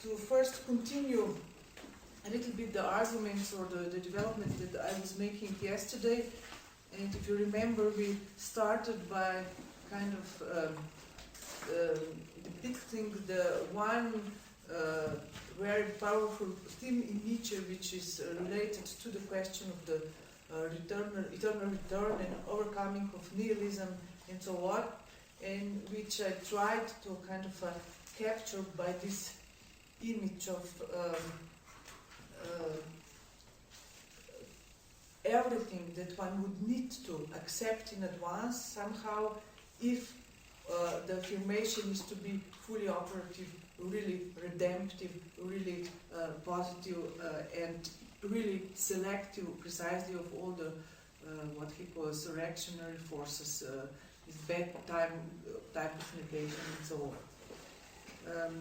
to first continue a little bit the arguments or the development that I was making yesterday. And if you remember, we started by kind of depicting the one very powerful theme in Nietzsche, which is related to the question of the eternal return and overcoming of nihilism and so on, and which I tried to kind of capture by this image of everything that one would need to accept in advance somehow if the affirmation is to be fully operative, really redemptive, really positive, and really selective precisely of all the what he calls reactionary forces, his bad type of negation and so on.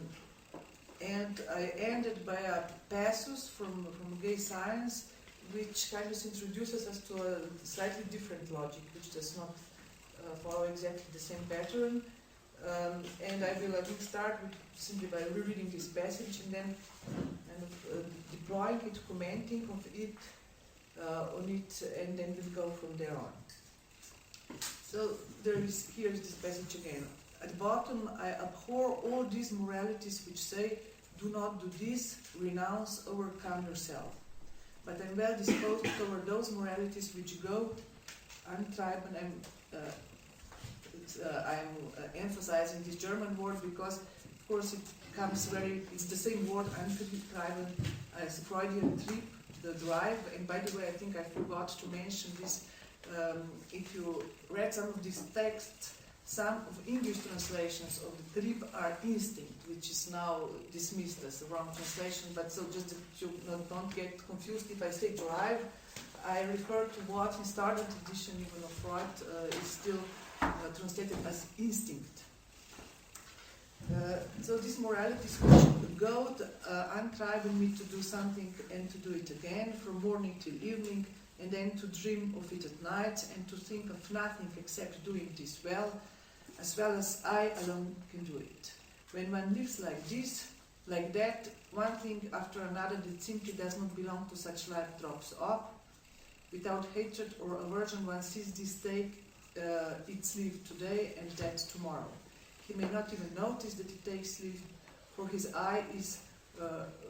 And I ended by a passus from Gay Science, which kind of introduces us to a slightly different logic, which does not follow exactly the same pattern. And I will start with simply by rereading this passage and then kind of deploying it, commenting on it, and then we'll go from there on. So here's this passage again. At the bottom, I abhor all these moralities which say, do not do this, renounce, overcome yourself. But I'm well disposed toward those moralities which go untried, and I'm emphasizing this German word because, of course, it's the same word, antreiben, as Freudian trip, the drive. And by the way, I think I forgot to mention this. If you read some of these texts, some of English translations of the trip are instinct, which is now dismissed as the wrong translation, but so just that you don't get confused if I say drive, I refer to what in standard edition even of Freud is still translated as instinct. So these moralities which go untreiben me to do something and to do it again from morning till evening, and then to dream of it at night and to think of nothing except doing this well as I alone can do it. When one lives like this, like that, one thing after another that simply does not belong to such life drops off. Without hatred or aversion, one sees this take its leave today and that tomorrow. He may not even notice that it takes leave, for his eye is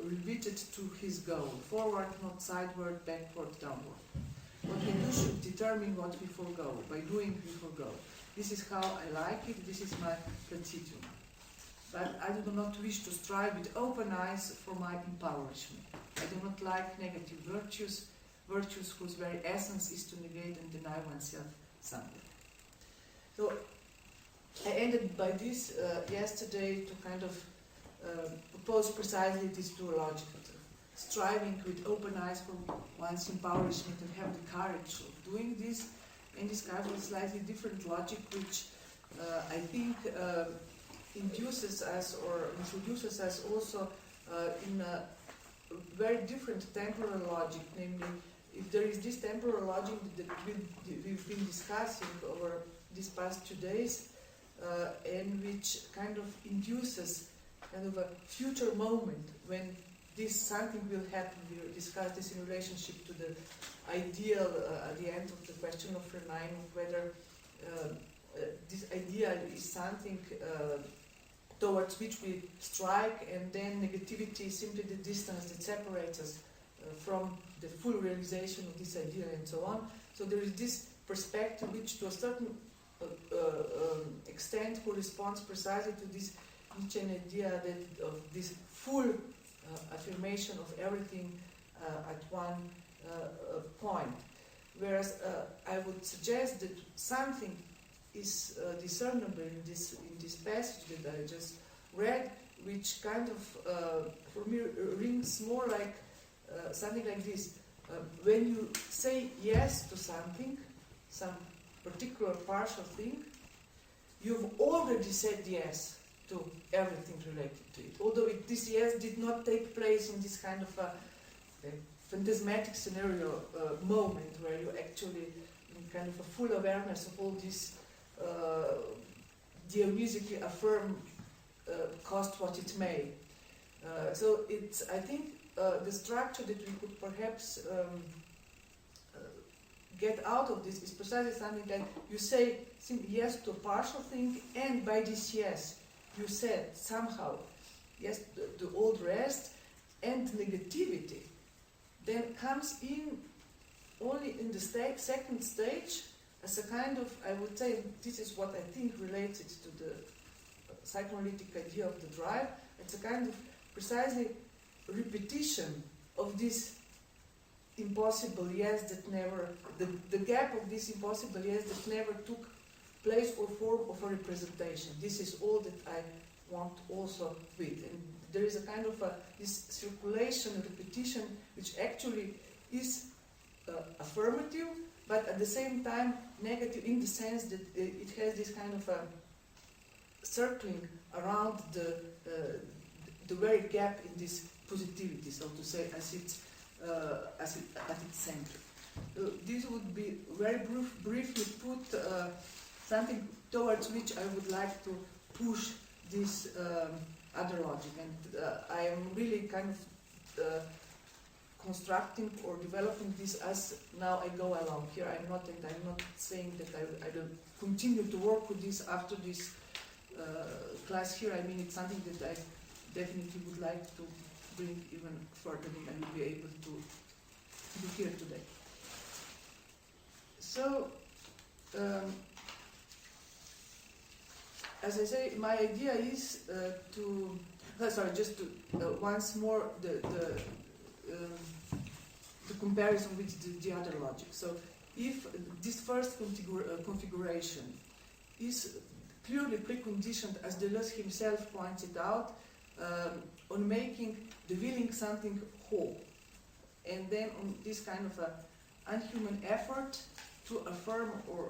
riveted to his goal, forward, not sideward, backward, downward. What we do should determine what we forego. By doing, we forego. This is how I like it, this is my platitude. But I do not wish to strive with open eyes for my impoverishment. I do not like negative virtues whose very essence is to negate and deny oneself something. So I ended by this yesterday to kind of propose precisely this dual logic, striving with open eyes for one's impoverishment and have the courage of doing this, and this kind of slightly different logic which I think induces us or introduces us also in a very different temporal logic, namely if there is this temporal logic that we've been discussing over these past 2 days and which kind of induces kind of a future moment when this something will happen. We discussed this in relationship to the ideal at the end of the question of Renine, whether this ideal is something towards which we strike, and then negativity is simply the distance that separates us from the full realization of this ideal and so on. So there is this perspective which to a certain extent corresponds precisely to this Nietzschean idea that of this full affirmation of everything at one point. Whereas I would suggest that something is discernible in this passage that I just read, which kind of, for me, rings more like something like this. When you say yes to something, some particular partial thing, you've already said yes to everything related to it. Although this yes did not take place in this kind of a phantasmatic scenario moment where you actually, in kind of a full awareness of all this, Dionysically affirm cost what it may. So it's, I think, the structure that we could perhaps get out of this is precisely something like you say yes to a partial thing, and by this yes, you said somehow yes to all the rest, and negativity then comes in only in the second stage as a kind of, I would say, this is what I think relates it to the psychoanalytic idea of the drive. It's a kind of precisely repetition of this impossible yes that never, the gap of this impossible yes that never took place or form of a representation. This is all that I want also with. And there is a kind of this circulation, repetition, which actually is affirmative, but at the same time negative in the sense that it has this kind of circling around the very gap in this positivity, so to say, as it's at its center. This would be very briefly put something towards which I would like to push this other logic, and I am really kind of constructing or developing this as now I go along. Here I'm not saying that I will continue to work with this after this class here. I mean, it's something that I definitely would like to bring even further than I will be able to do here today. So, as I say, my idea is just to once more the comparison with the other logic. So, if this first configuration is clearly preconditioned, as Deleuze himself pointed out, on making the willing something whole, and then on this kind of unhuman effort to affirm or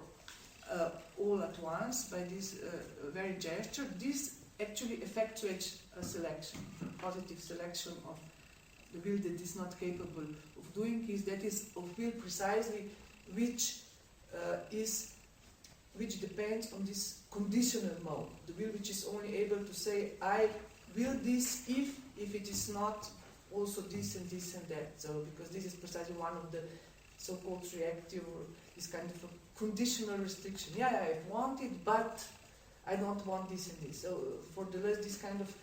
all at once by this very gesture, this actually effectuates a selection, positive selection of the will that is not capable of doing is, that is of will precisely which depends on this conditional mode, the will which is only able to say I will this if it is not also this and this and that. So because this is precisely one of the so-called reactive, or this kind of a conditional restriction. Yeah, I want it, but I don't want this and this. So for Deleuze, this kind of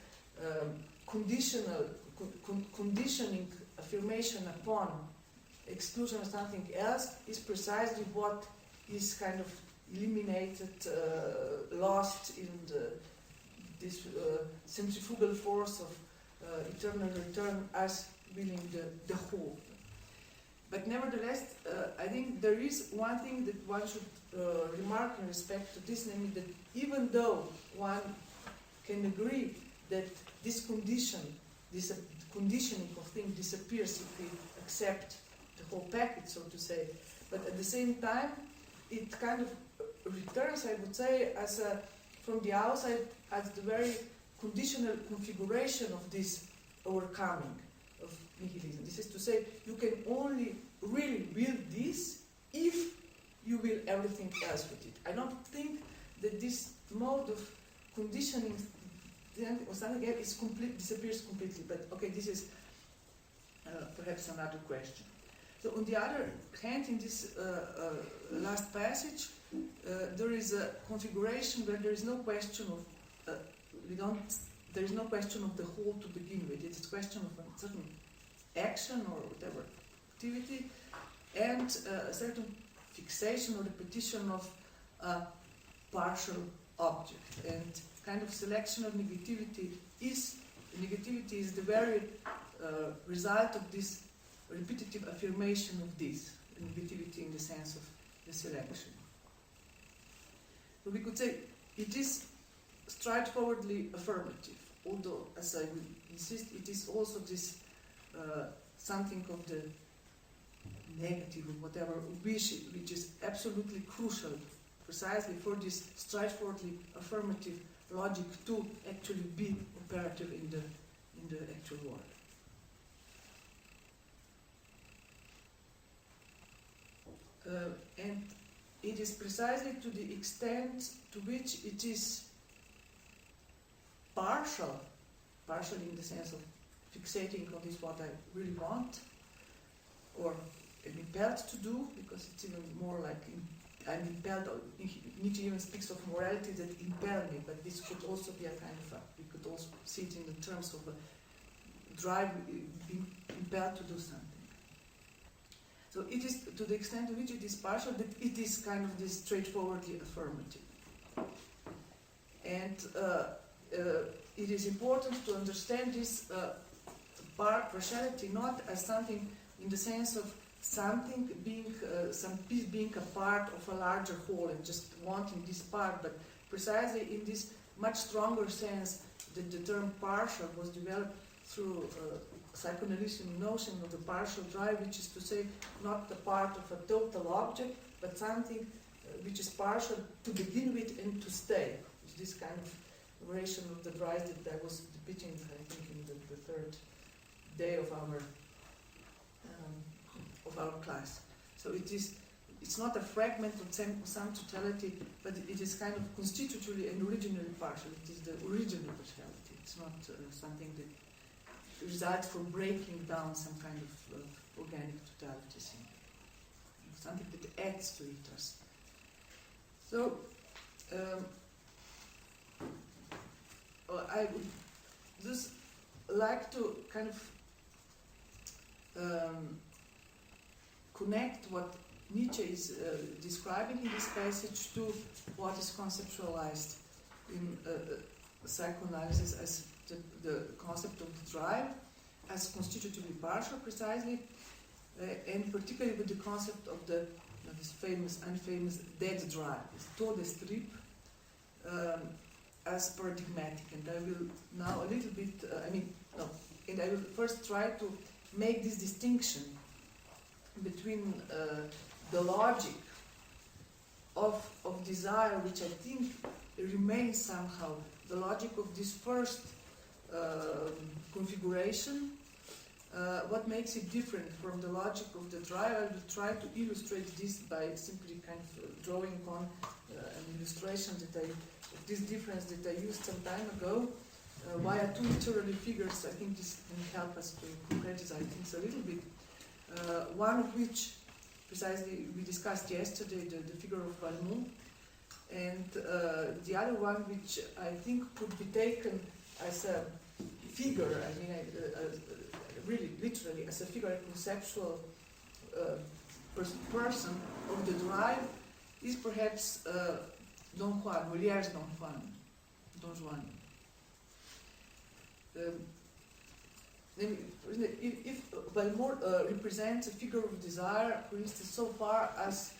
conditioning affirmation upon exclusion of something else is precisely what is kind of eliminated, lost in this centrifugal force of eternal return as willing the whole. But nevertheless, I think there is one thing that one should remark in respect to this, namely that even though one can agree that this condition, this conditioning of things disappears if we accept the whole package, so to say, but at the same time, it kind of returns, I would say, as from the outside, as the very conditional configuration of this overcoming of nihilism. This is to say, you can only really will this if you will everything else with it. I don't think that this mode of conditioning or something else is disappears completely, but okay, this is perhaps another question. So on the other hand, in this last passage, there is a configuration where there is no question of there is no question of the whole to begin with. It's a question of a certain action or whatever activity, and a certain fixation or repetition of a partial object. And kind of selection of negativity is the very result of this repetitive affirmation of this negativity in the sense of the selection. So we could say it is straightforwardly affirmative, although, as I will insist, it is also this something of the negative or whatever which is absolutely crucial precisely for this straightforwardly affirmative logic to actually be operative in the actual world. And it is precisely to the extent to which it is partial in the sense of fixating on this what I really want, or am impelled to do, because it's even more like I'm impelled. Nietzsche even speaks of morality that impel me, but this could also be a kind of we could also see it in the terms of a drive, being impelled to do something. So it is, to the extent to which it is partial, that it is kind of this straightforwardly affirmative. And it is important to understand this partiality not as something in the sense of something being, some piece being a part of a larger whole and just wanting this part, but precisely in this much stronger sense that the term partial was developed through psychoanalytic notion of the partial drive, which is to say not the part of a total object, but something which is partial to begin with and to stay. It's this kind of variation of the drive that I was depicting, I think, in the third day of our class. So it's not a fragment of some totality, but it is kind of constitutively and originally partial. It is the original partiality. It's not something that results from breaking down some kind of organic totality thing. Something that adds to it. So I would just like to kind of connect what Nietzsche is describing in this passage to what is conceptualized in psychoanalysis as the concept of the drive, as constitutively partial precisely, and particularly with the concept of the this famous, unfamous dead drive, this Todestrieb, as paradigmatic. And I will now a little bit, and I will first try to make this distinction between the logic of desire, which I think remains somehow the logic of this first configuration. What makes it different from the logic of the drive? I will try to illustrate this by simply kind of drawing on an illustration of this difference that I used some time ago via two literary figures. I think this can help us to concretize things a little bit. One of which, precisely, we discussed yesterday, the figure of Valmont, and the other one which I think could be taken as a figure, really literally as a figure, a conceptual person of the drive, is perhaps Don Juan, Molière's Don Juan. If Valmont represents a figure of desire, for instance, so far as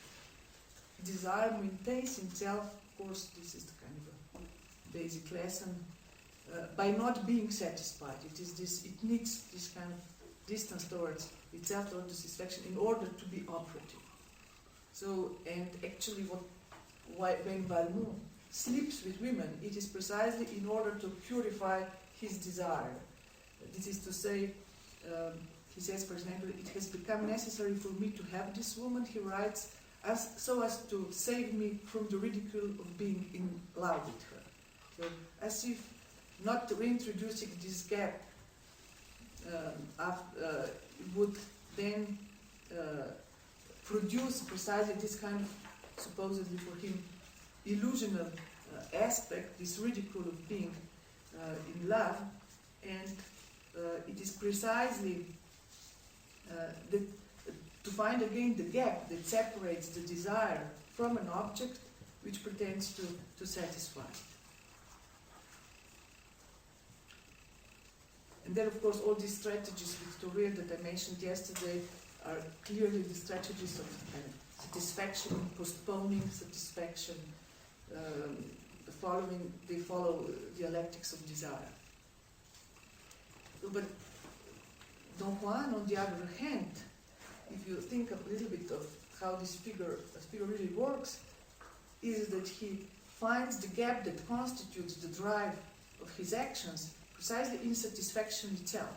desire maintains itself, of course, this is the kind of a basic lesson, by not being satisfied. It needs this kind of distance towards itself, towards the satisfaction, in order to be operative. So, and actually, when Valmont sleeps with women, it is precisely in order to purify his desire. This is to say, he says, for example, it has become necessary for me to have this woman, he writes, so as to save me from the ridicule of being in love with her. So, as if not reintroducing this gap would then produce precisely this kind of, supposedly for him, illusional aspect, this ridicule of being in love, and it is precisely to find again the gap that separates the desire from an object which pretends to satisfy. And then, of course, all these strategies Victoria that I mentioned yesterday are clearly the strategies of satisfaction, postponing satisfaction, they follow dialectics of desire. But Don Juan, on the other hand, if you think a little bit of how this figure really works, is that he finds the gap that constitutes the drive of his actions precisely in satisfaction itself.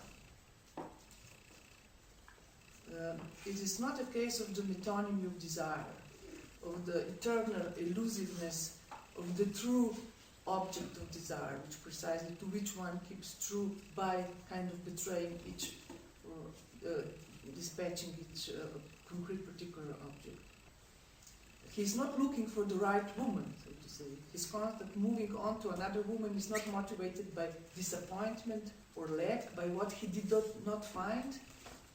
It is not a case of the metonymy of desire, of the eternal elusiveness of the true object of desire, which precisely to which one keeps true by kind of betraying each, or dispatching each concrete particular object. He's not looking for the right woman, so to say. His constant moving on to another woman is not motivated by disappointment or lack, by what he did not find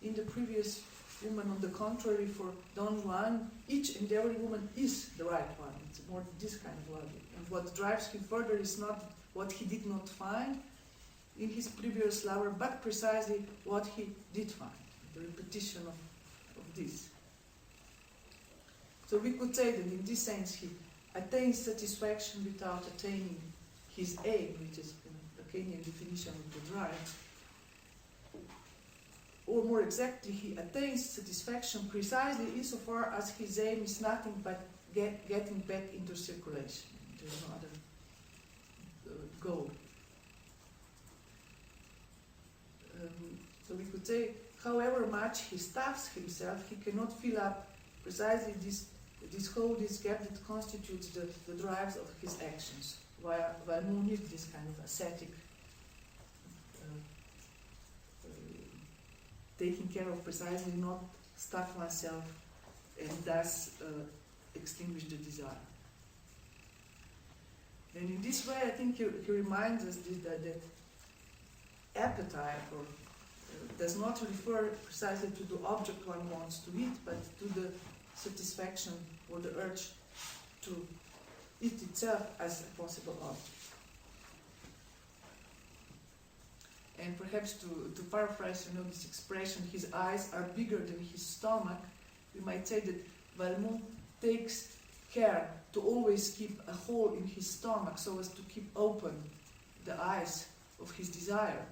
in the previous woman. On the contrary, for Don Juan, each and every woman is the right one. It's more this kind of logic. And what drives him further is not what he did not find in his previous lover, but precisely what he did find, the repetition of this. So we could say that in this sense he attains satisfaction without attaining his aim, which is the Lacanian definition of the drive. Or more exactly, he attains satisfaction precisely insofar as his aim is nothing but getting back into circulation. There's no other goal. So we could say, however much he stuffs himself, he cannot fill up precisely this gap that constitutes the drives of his actions, while Moon is this kind of ascetic, taking care of precisely not stuff oneself and thus extinguish the desire. And in this way, I think he reminds us that appetite does not refer precisely to the object one wants to eat, but to the satisfaction or the urge to eat itself as a possible object. And perhaps to paraphrase, this expression, his eyes are bigger than his stomach, we might say that Valmont takes care to always keep a hole in his stomach so as to keep open the eyes of his desire.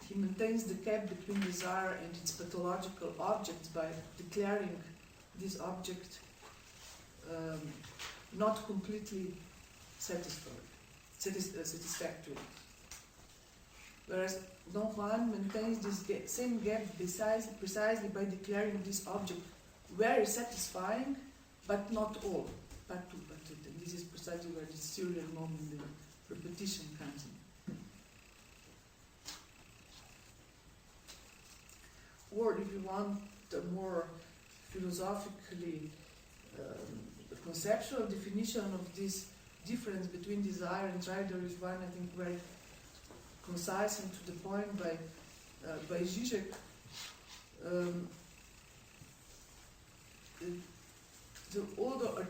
He maintains the gap between desire and its pathological objects by declaring this object not completely satisfactory. Whereas Don Juan maintains this same gap precisely by declaring this object very satisfying, but not all. But this is precisely where the serial moment, the repetition comes in. Or if you want a more philosophically conceptual definition of this difference between desire and drive, there is one, I think, very concise and to the point by Žižek. Although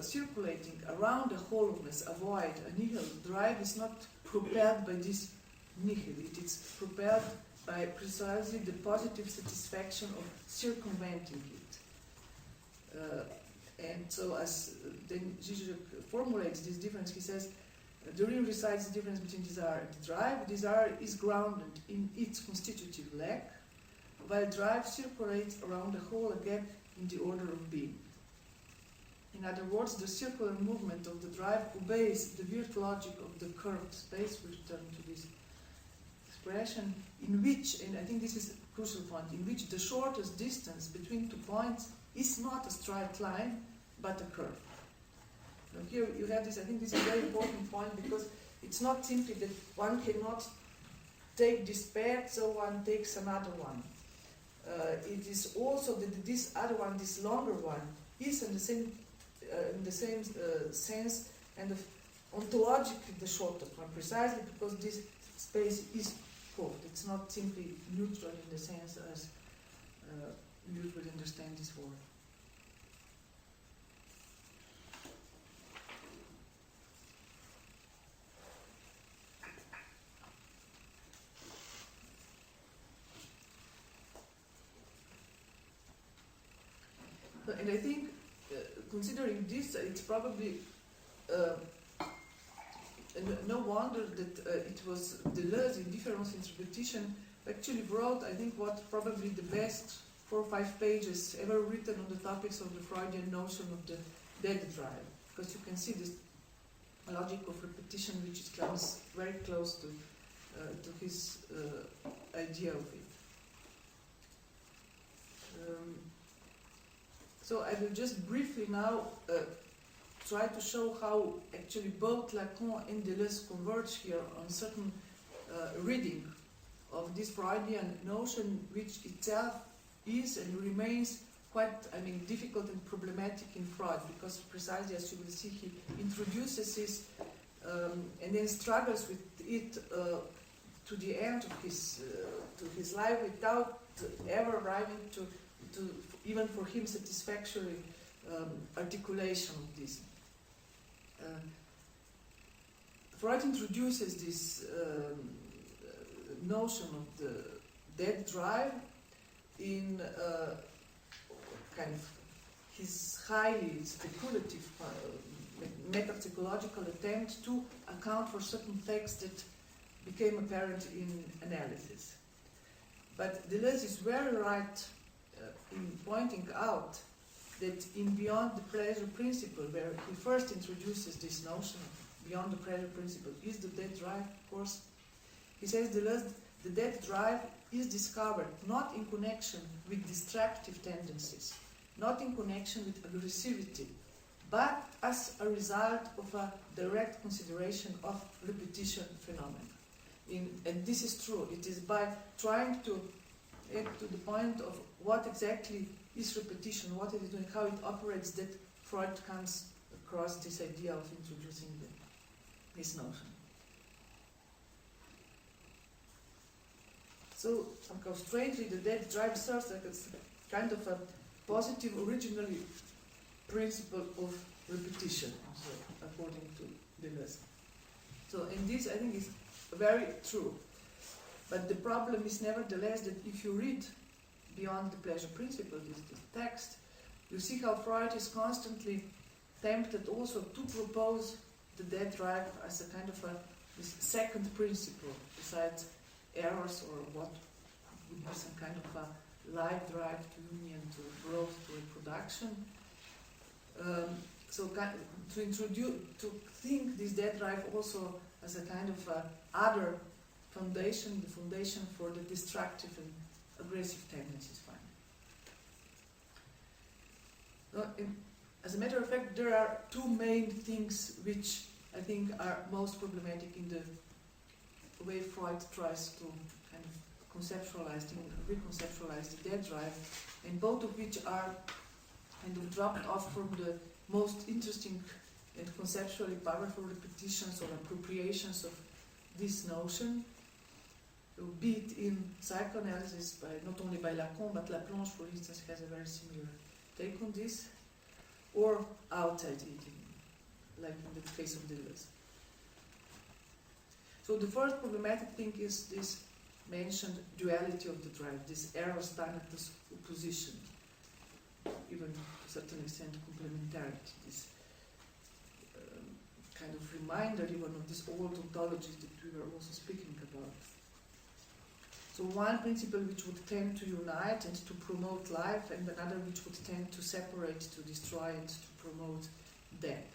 circulating around a hollowness, a void, a nihil, drive is not propelled by this nihil. It is propelled by precisely the positive satisfaction of circumventing it. And so as then Žižek formulates this difference, he says, the real resides the difference between desire and drive. Desire is grounded in its constitutive lack, while drive circulates around the whole gap in the order of being. In other words, the circular movement of the drive obeys the weird logic of the curved space, we return to this expression, in which, and I think this is a crucial point, in which the shortest distance between 2 points is not a straight line, but a curve. Now here you have this, I think this is a very important point, because it's not simply that one cannot take this path, so one takes another one. It is also that this other one, this longer one, is in the same sense and ontologically the shortest one, precisely because this space is curved. It's not simply neutral in the sense as you would understand this word. And I think, considering this, it's probably no wonder that it was Deleuze, in difference interpretation, actually wrote, I think, what probably the best 4 or 5 pages ever written on the topics of the Freudian notion of the dead drive. Because you can see this logic of repetition, which comes very close to his idea of it. So I will just briefly now try to show how actually both Lacan and Deleuze converge here on certain reading of this Freudian notion, which itself is and remains quite, difficult and problematic in Freud, because precisely as you will see, he introduces this and then struggles with it to the end of his life without ever arriving to even for him satisfactory articulation of this. Freud introduces this notion of the dead drive in kind of his highly speculative metapsychological attempt to account for certain facts that became apparent in analysis. But Deleuze is very right in pointing out that in Beyond the Pleasure Principle, where he first introduces this notion of beyond the pleasure principle, is the dead drive, of course. He says Deleuze, the dead drive is discovered not in connection with destructive tendencies, not in connection with aggressivity, but as a result of a direct consideration of repetition phenomena. And this is true. It is by trying to get to the point of what exactly is repetition, what it is doing, how it operates, that Freud comes across this idea of introducing this notion. So, somehow strangely, the dead drive serves like a kind of a positive, originally principle of repetition, so, according to Deleuze. So, and this, I think, is very true. But the problem is nevertheless that if you read Beyond the Pleasure Principle, this text, you see how Freud is constantly tempted also to propose the dead drive as a kind of this second principle, besides errors or what would be some kind of a life drive to union, to growth, to reproduction. So to think this dead drive also as a kind of other foundation, the foundation for the destructive and aggressive tendencies, finally. As a matter of fact, there are two main things which I think are most problematic in the way Freud tries to kind of conceptualize and reconceptualize the dead drive, and both of which are kind of dropped off from the most interesting and conceptually powerful repetitions or appropriations of this notion, be it in psychoanalysis, not only by Lacan, but Laplanche, for instance, has a very similar take on this, or outside it, like in the case of Deleuze. So the first problematic thing is this mentioned duality of the drive, this eros thanatos opposition, even to a certain extent complementarity, this kind of reminder even of these old ontologies that we were also speaking about. So one principle which would tend to unite and to promote life, and another which would tend to separate, to destroy, and to promote death.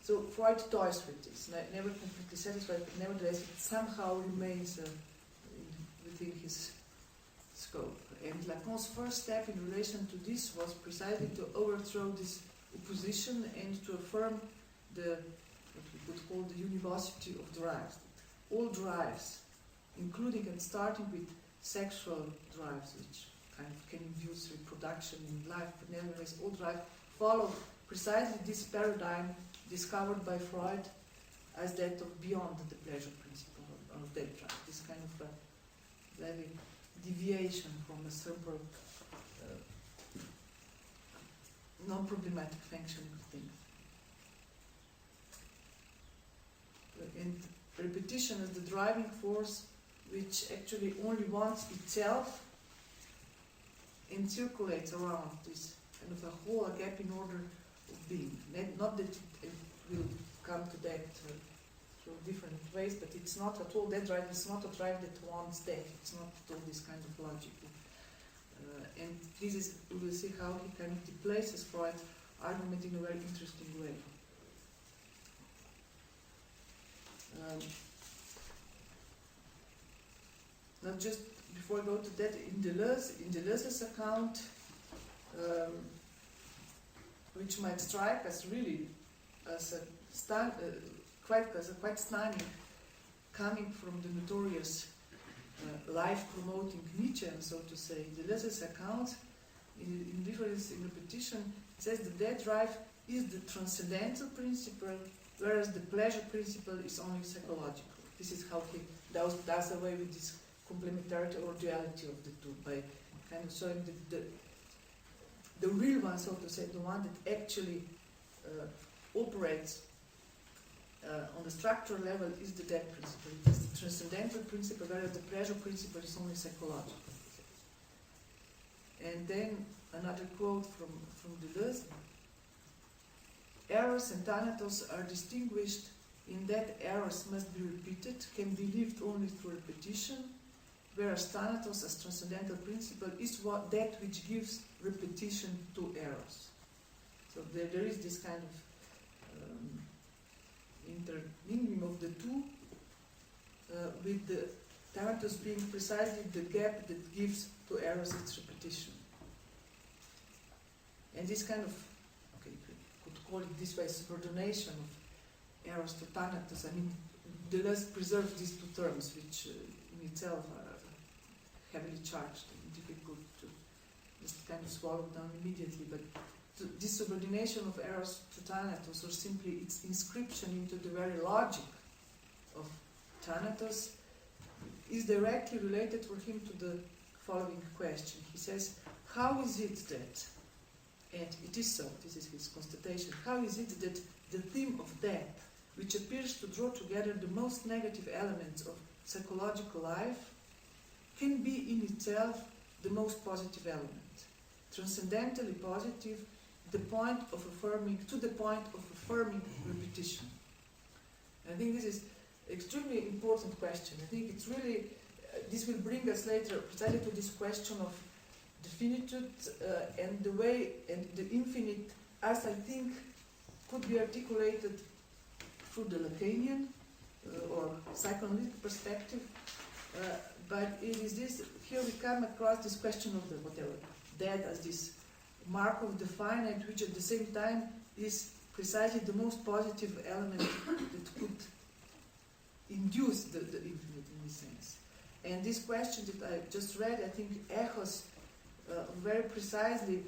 So Freud toys with this, never completely satisfied, but nevertheless it somehow remains within his scope. And Lacan's first step in relation to this was precisely to overthrow this opposition and to affirm what we could call the university of drives. All drives, including and starting with sexual drives, which kind of can induce reproduction in life, but nevertheless all drives follow precisely this paradigm discovered by Freud as that of beyond the pleasure principle of dead drive, this kind of very deviation from a simple non-problematic functioning of things. And repetition is the driving force which actually only wants itself and circulates around this kind of a whole gap in order of being. Not that it will come to that through different ways, but it's not at all that drive, it's not a drive that wants death, it's not at all this kind of logic. And this is, we will see how he kind of displaces Freud's argument in a very interesting way. Not just before I go to that, in Deleuze's account, which might strike us really as quite stunning, coming from the notorious life-promoting Nietzsche, so to say. Deleuze's account, in difference in repetition, says that that drive is the transcendental principle, whereas the pleasure principle is only psychological. This is how he does away with this complementarity or duality of the two, by kind of showing the real one, so to say, the one that actually operates on the structural level is the death principle. It is the transcendental principle, whereas the pleasure principle is only psychological. And then another quote from Deleuze. Errors and thanatos are distinguished in that errors must be repeated, can be lived only through repetition, whereas thanatos as transcendental principle is that which gives repetition to errors. So there is this kind of intermingling of the two, with the thanatos being precisely the gap that gives to errors its repetition. And this kind of, okay, you could call it this way, subordination of eros to thanatos. I mean, Deleuze preserves these two terms, which in itself are heavily charged and difficult to just kind of swallow down immediately. But this subordination of eros to thanatos, or simply its inscription into the very logic of thanatos, is directly related for him to the following question. He says, how is it that, and it is so, this is his constatation, how is it that the theme of death, which appears to draw together the most negative elements of psychological life, can be in itself the most positive element, transcendentally positive, to the point of affirming repetition. And I think this is an extremely important question. I think it's really, this will bring us later precisely to this question of the finitude and the way, and the infinite, as I think could be articulated through the Lacanian or psychoanalytic perspective, but it is this, here we come across this question of the whatever, death as this mark of the finite, which at the same time is precisely the most positive element that could induce the infinite in this sense. And this question that I just read, I think, echoes very precisely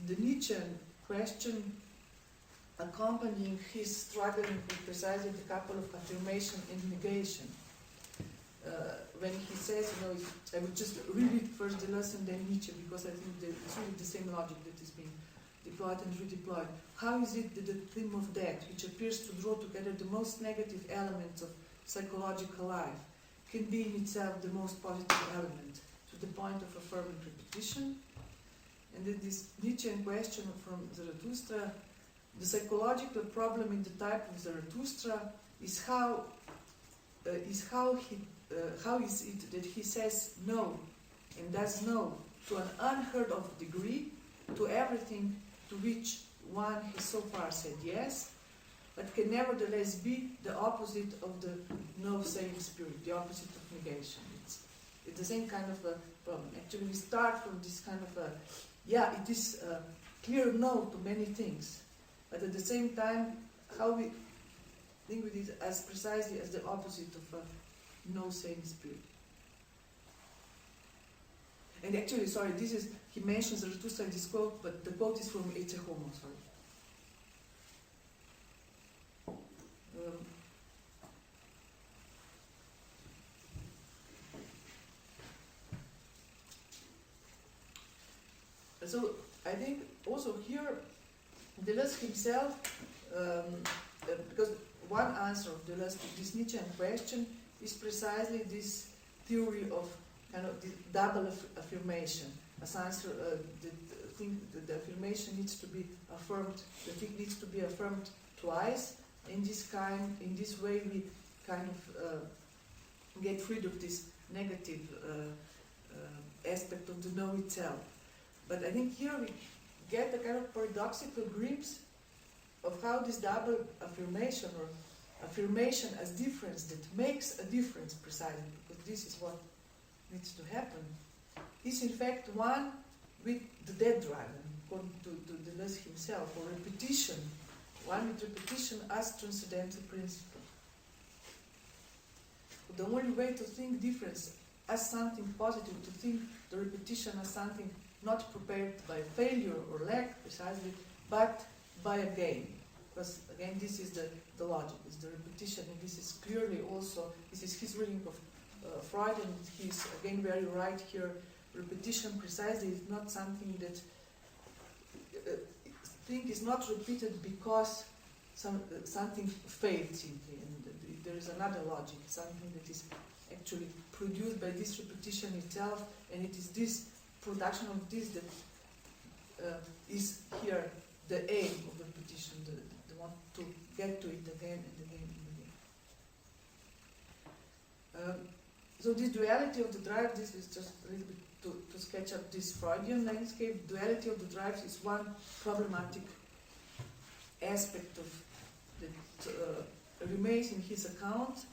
the Nietzschean question, accompanying his struggling with precisely the couple of affirmation and negation. When he says, I will just read it first, Deleuze and then Nietzsche, because I think it's really the same logic that is being deployed and redeployed. How is it that the theme of death, which appears to draw together the most negative elements of psychological life, can be in itself the most positive element, to the point of affirming repetition? And then this Nietzschean question from Zarathustra, the psychological problem in the type of Zarathustra is how is it that he says no, and does no, to an unheard of degree, to everything to which one has so far said yes, but can nevertheless be the opposite of the no-saying spirit, the opposite of negation. It's the same kind of a problem. Actually, we start from this kind of a, it is a clear no to many things, but at the same time, how we think with it as precisely as the opposite of a no-saying spirit. And actually, sorry, this is, he mentions Zarathustra in this quote, but the quote is from Ecce Homo, sorry. So I think also here Deleuze himself, because one answer of Deleuze to this Nietzschean question is precisely this theory of kind of the double affirmation. As answer, the affirmation needs to be affirmed. The thing needs to be affirmed twice. In this way, we kind of get rid of this negative aspect of the no itself. But I think here we get a kind of paradoxical glimpse of how this double affirmation, or affirmation as difference that makes a difference precisely, because this is what needs to happen, is in fact one with the dead drive, according to Deleuze himself, or repetition, one with repetition as transcendental principle. The only way to think difference as something positive, to think the repetition as something not prepared by failure or lack, precisely, but by a gain. Because again, this is the logic, is the repetition, and this is clearly also, this is his reading of Freud, and he's again very right here. Repetition precisely is not something that thing is not repeated because something failed simply, and there is another logic, something that is actually produced by this repetition itself, and it is this production of this that is here the aim of repetition, the want to get to it again and again and again. So this duality of the drive, this is just a little bit to sketch up this Freudian landscape. Duality of the drives is one problematic aspect of that remains in his account,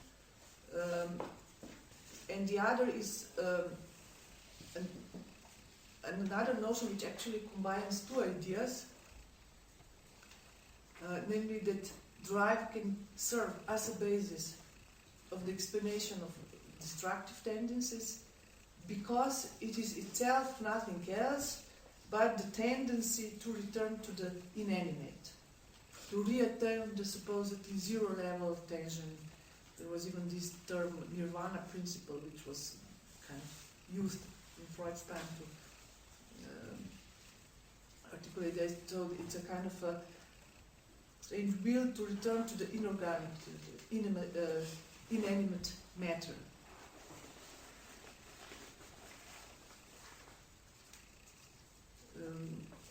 and the other is another notion which actually combines two ideas, namely that drive can serve as a basis of the explanation of destructive tendencies, because it is itself nothing else but the tendency to return to the inanimate, to reattain the supposedly zero level of tension. There was even this term nirvana principle, which was kind of used in Freud's time to articulate that. So it's a kind of a strange will to return to the inorganic, to the inanimate matter.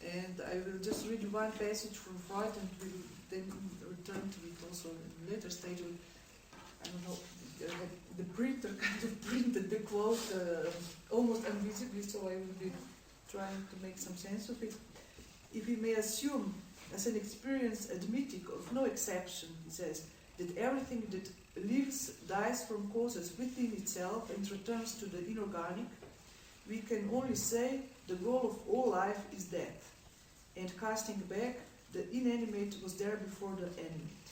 And I will just read you one passage from Freud, and we'll then return to it also in a later stage. I don't know, the printer kind of printed the quote almost invisibly, so I will be trying to make some sense of it. If we may assume, as an experience admitting of no exception, he says, that everything that lives dies from causes within itself and returns to the inorganic, we can only say the goal of all life is death, and casting back, the inanimate was there before the animate.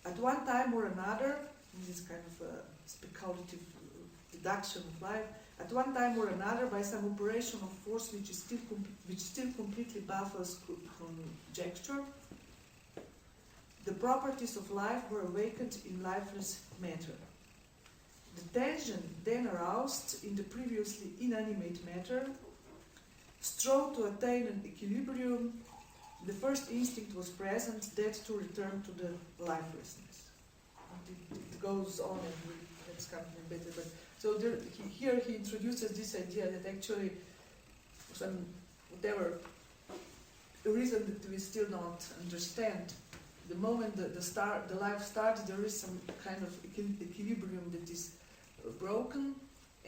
At one time or another, in this kind of a speculative deduction of life, at one time or another, by some operation of force which still completely baffles conjecture, the properties of life were awakened in lifeless matter. The tension then aroused in the previously inanimate matter strove to attain an equilibrium. The first instinct was present, that to return to the lifelessness. It goes on, and let's come to better. But so here he introduces this idea that actually, for some whatever reason that we still don't understand, the moment the life starts, there is some kind of equilibrium that is broken,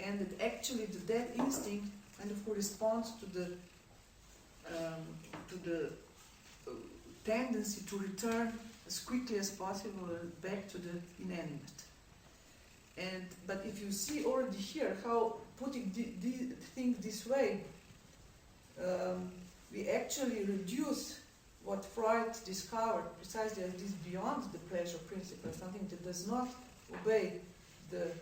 and that actually the death instinct kind of corresponds to the tendency to return as quickly as possible back to the inanimate. But if you see already here how putting the thing this way, we actually reduce what Freud discovered precisely as this beyond the pleasure principle, something that does not obey the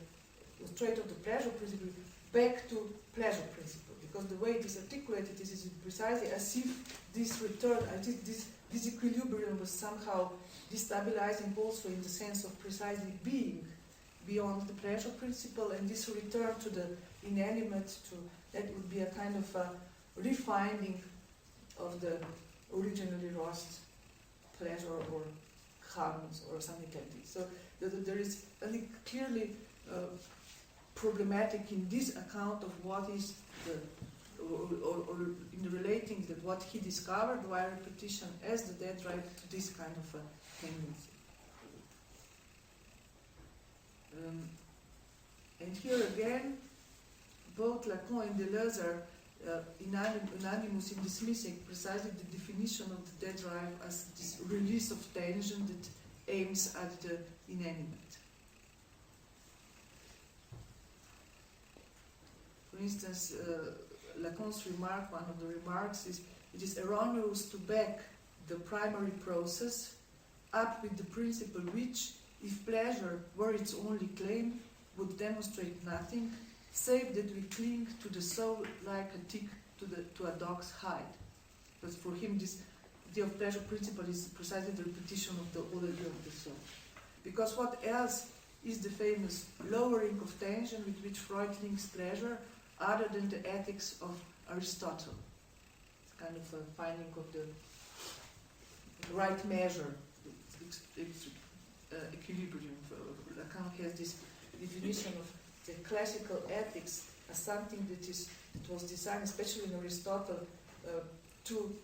trait of the pleasure principle, back to pleasure principle. Because the way it is articulated is precisely as if this return, this equilibrium was somehow destabilizing also in the sense of precisely being beyond the pleasure principle, and this return to the inanimate, that would be a kind of a refinding of the originally lost pleasure or harmons or something like this. So there is, I think, clearly problematic in this account of what is or in relating that what he discovered via repetition as the dead drive to this kind of a tendency. And here again, both Lacan and Deleuze are unanimous in dismissing precisely the definition of the dead drive as this release of tension that aims at the inanimate. For instance, Lacan's remark, one of the remarks is, it is erroneous to back the primary process up with the principle which, if pleasure were its only claim, would demonstrate nothing, save that we cling to the soul like a tick to a dog's hide. Because for him this idea of pleasure principle is precisely the repetition of the whole idea of the soul. Because what else is the famous lowering of tension with which Freud links pleasure other than the ethics of Aristotle? It's kind of a finding of the right measure, equilibrium. Lacan has this definition of the classical ethics as something that was designed, especially in Aristotle, to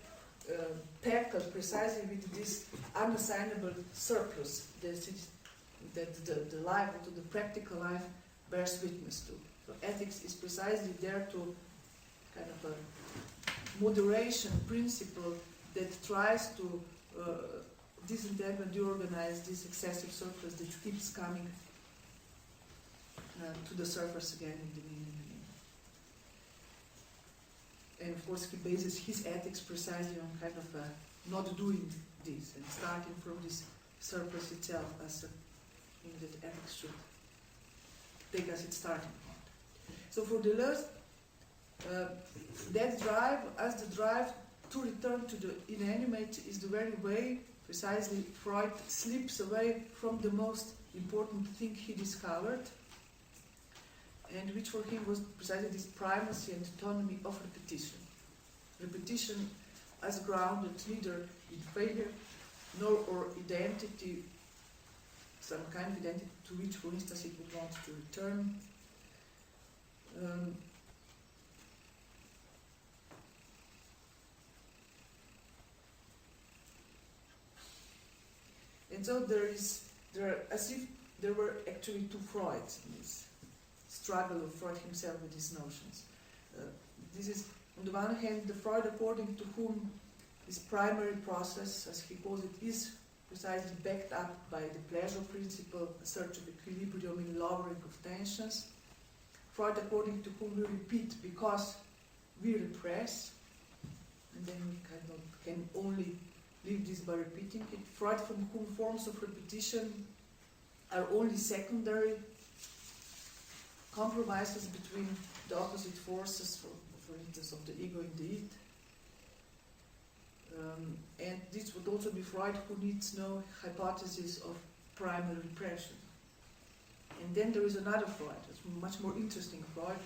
tackle precisely with this unassignable surplus that the life, or to the practical life, bears witness to. So ethics is precisely there to kind of a moderation principle that tries to disentangle, deorganize this excessive surplus that keeps coming to the surface again and again and again. And of course he bases his ethics precisely on kind of not doing this and starting from this surplus itself as a thing that ethics should take as its starting point. So for Deleuze, that drive, as the drive to return to the inanimate, is the very way precisely Freud slips away from the most important thing he discovered, and which for him was precisely this primacy and autonomy of repetition. Repetition as grounded neither in failure nor or identity, some kind of identity to which, for instance, it would want to return. And so there are as if there were actually two Freuds in this struggle of Freud himself with his notions. This is, on the one hand, the Freud according to whom this primary process, as he calls it, is precisely backed up by the pleasure principle, a search of equilibrium in lowering of tensions. Freud according to whom we repeat because we repress, and then we can only live this by repeating it. Freud from whom forms of repetition are only secondary compromises between the opposite forces, for instance, of the ego and the id. And this would also be Freud who needs no hypothesis of primary repression. And then there is another Freud, a much more interesting Freud,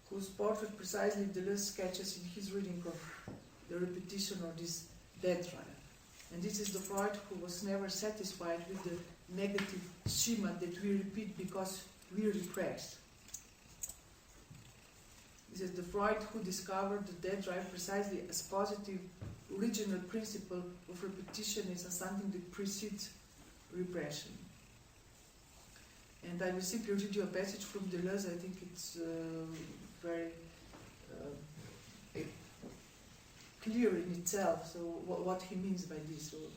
whose portrait precisely Deleuze sketches in his reading of the repetition or this dead drive. And this is the Freud who was never satisfied with the negative schema that we repeat because we repress. This is the Freud who discovered the dead drive precisely as positive, original principle of repetition as something that precedes repression. And I will simply read you a passage from Deleuze. I think it's very clear in itself, so what he means by this, or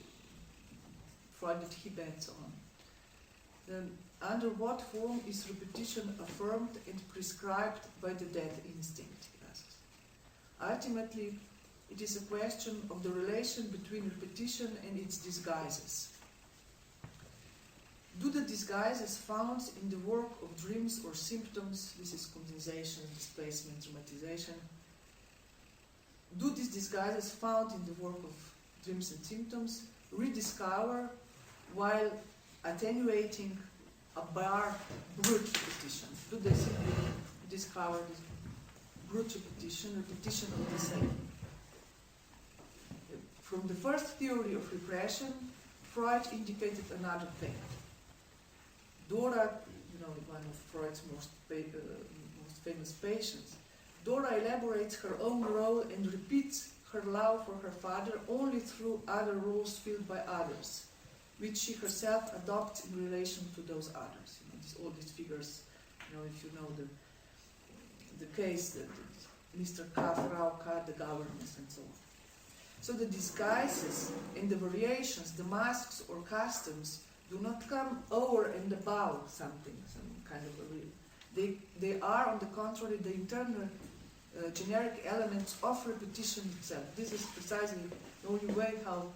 Freud that he bets on. Then, under what form is repetition affirmed and prescribed by the dead instinct, he asks. Ultimately, it is a question of the relation between repetition and its disguises. Do the disguises found in the work of dreams or symptoms, this is condensation, displacement, dramatization, do these disguises found in the work of dreams and symptoms rediscover while attenuating a bare brute repetition? Do they simply discover this brute repetition of the same? From the first theory of repression, Freud indicated another thing. Dora, one of Freud's most famous patients, Dora elaborates her own role and repeats her love for her father only through other roles filled by others, which she herself adopts in relation to those others. All these figures, if you know the case, Mr. K, Frau K, the governess, and so on. So the disguises and the variations, the masks or customs, do not come over and above something, some kind of a real. They are, on the contrary, the internal generic elements of repetition itself. This is precisely the only way how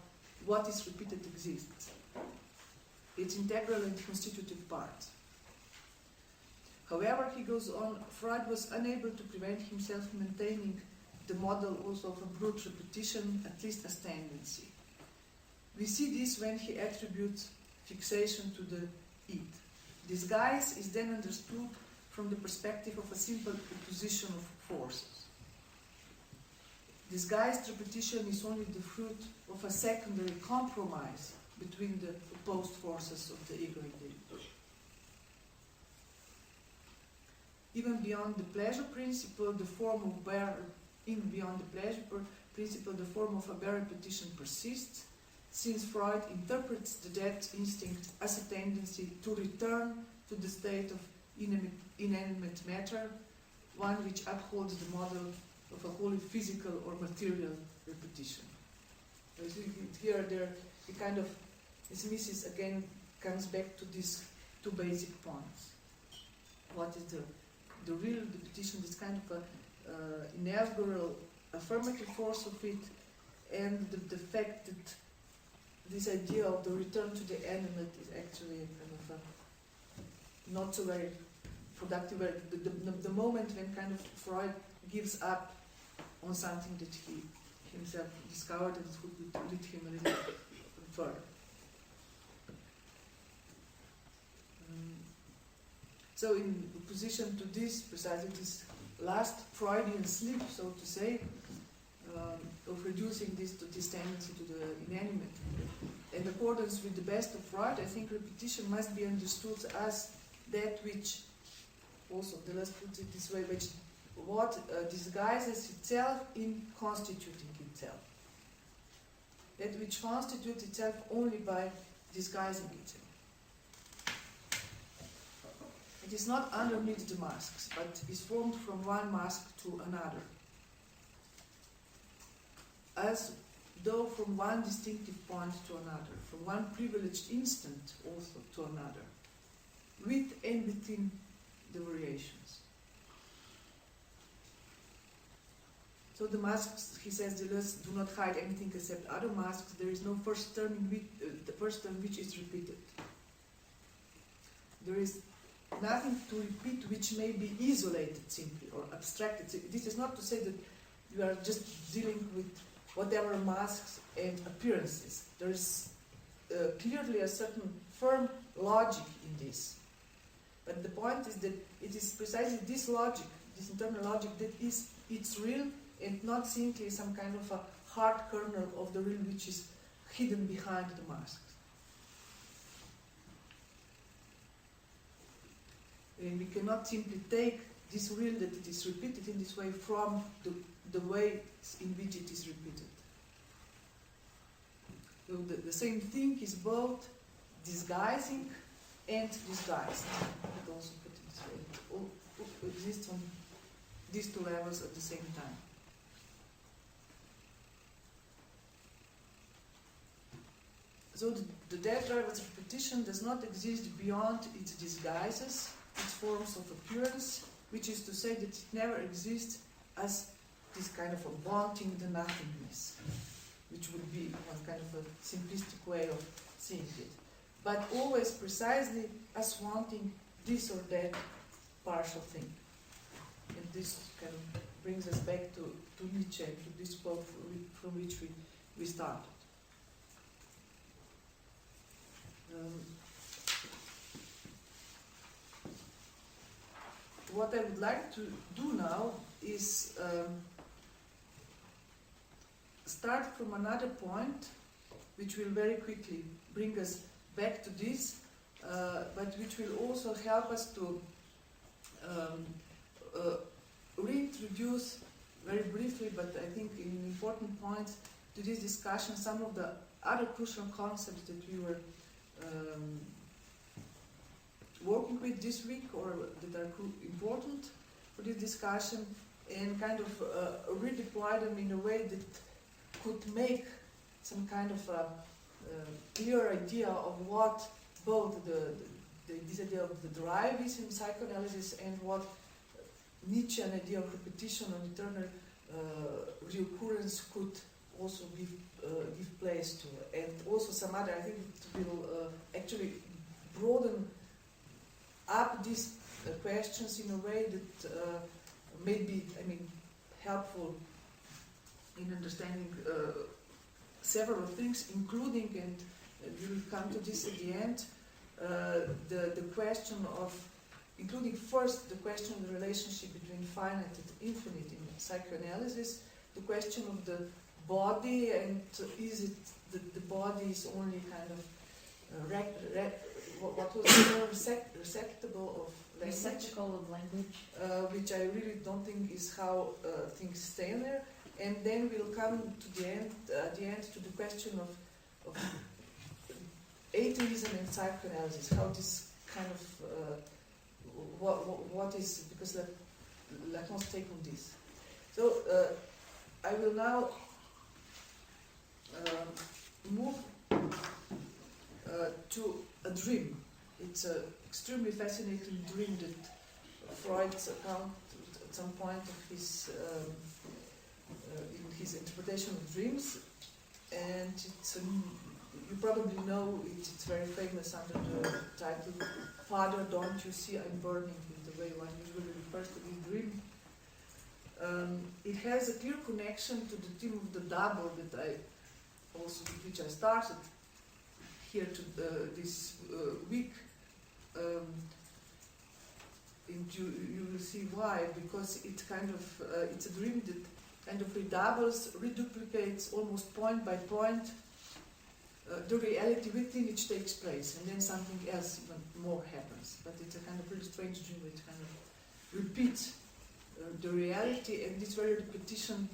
what is repeated exists. It's integral and constitutive part. However, he goes on, Freud was unable to prevent himself maintaining the model also of a brute repetition, at least as tendency. We see this when he attributes fixation to the id. Disguise is then understood from the perspective of a simple opposition of forces. Disguised repetition is only the fruit of a secondary compromise between the opposed forces of the ego and the id. Even beyond the pleasure principle, the form of bare, beyond the pleasure principle, the form of a bare repetition persists, since Freud interprets the death instinct as a tendency to return to the state of inanimate matter, one which upholds the model of a wholly physical or material repetition. Here, it kind of dismisses again, comes back to these two basic points. What is the real repetition, this kind of inaugural affirmative force of it, and the fact that this idea of the return to the animate is actually kind of not so very productive. The moment when kind of Freud gives up on something that he himself discovered and would lead him a little further. So in opposition to this, precisely this last Freudian slip, so to say, of reducing this to this tendency to the inanimate, in accordance with the best of Freud, I think repetition must be understood as that which, also, let's put it this way, which what disguises itself in constituting itself. That which constitutes itself only by disguising itself. It is not underneath the masks, but is formed from one mask to another. As though from one distinctive point to another, from one privileged instant also to another, with and between the variations. So the masks, he says, do not hide anything except other masks. There is no first term the first term which is repeated. There is nothing to repeat which may be isolated simply or abstracted. This is not to say that you are just dealing with whatever masks and appearances. There is clearly a certain firm logic in this. But the point is that it is precisely this logic, this internal logic, that is it's real and not simply some kind of a hard kernel of the real which is hidden behind the masks. And we cannot simply take this real that it is repeated in this way from the way in which it is repeated. So the same thing is both disguising and disguised. I could also put it this way. It all exists on these two levels at the same time. So the death driver's repetition does not exist beyond its disguises, its forms of appearance, which is to say that it never exists as this kind of a wanting the nothingness, which would be one kind of a simplistic way of seeing it, but always precisely as wanting this or that partial thing. And this kind of brings us back to Nietzsche, to this quote from which we started. What I would like to do now is start from another point, which will very quickly bring us back to this, but which will also help us to reintroduce very briefly, but I think in important points, to this discussion some of the other crucial concepts that we were working with this week, or that are important for this discussion, and kind of redeploy them in a way that could make some kind of a clear idea of what both this idea of the drive is in psychoanalysis, and what Nietzsche, an idea of repetition and eternal reoccurrence, could also give place to, and also some other. I think it will actually broaden up these questions in a way that may be, helpful in understanding several things, including, and we will come to this at the end, the question of, including first the question of the relationship between finite and infinite in psychoanalysis, the question of the body, and is it that the body is only kind of what was the term, receptacle of language? Receptacle of language. Which I really don't think is how things stand there. And then we'll come to the end to the question of atheism and psychoanalysis, how this kind of what is, because Lacan's take on this. So I will now move to a dream. It's an extremely fascinating dream that Freud's account at some point of his in his interpretation of dreams, and it's you probably know it's very famous under the title "Father, don't you see I'm burning?" in the way one usually refers to this dream. It has a clear connection to the theme of the double that which I started here this week, and you will see why, because it kind of it's a dream that kind of redoubles, reduplicates almost point by point the reality within which takes place, and then something else even more happens. But it's a kind of really strange dream which kind of repeats the reality, and this very repetition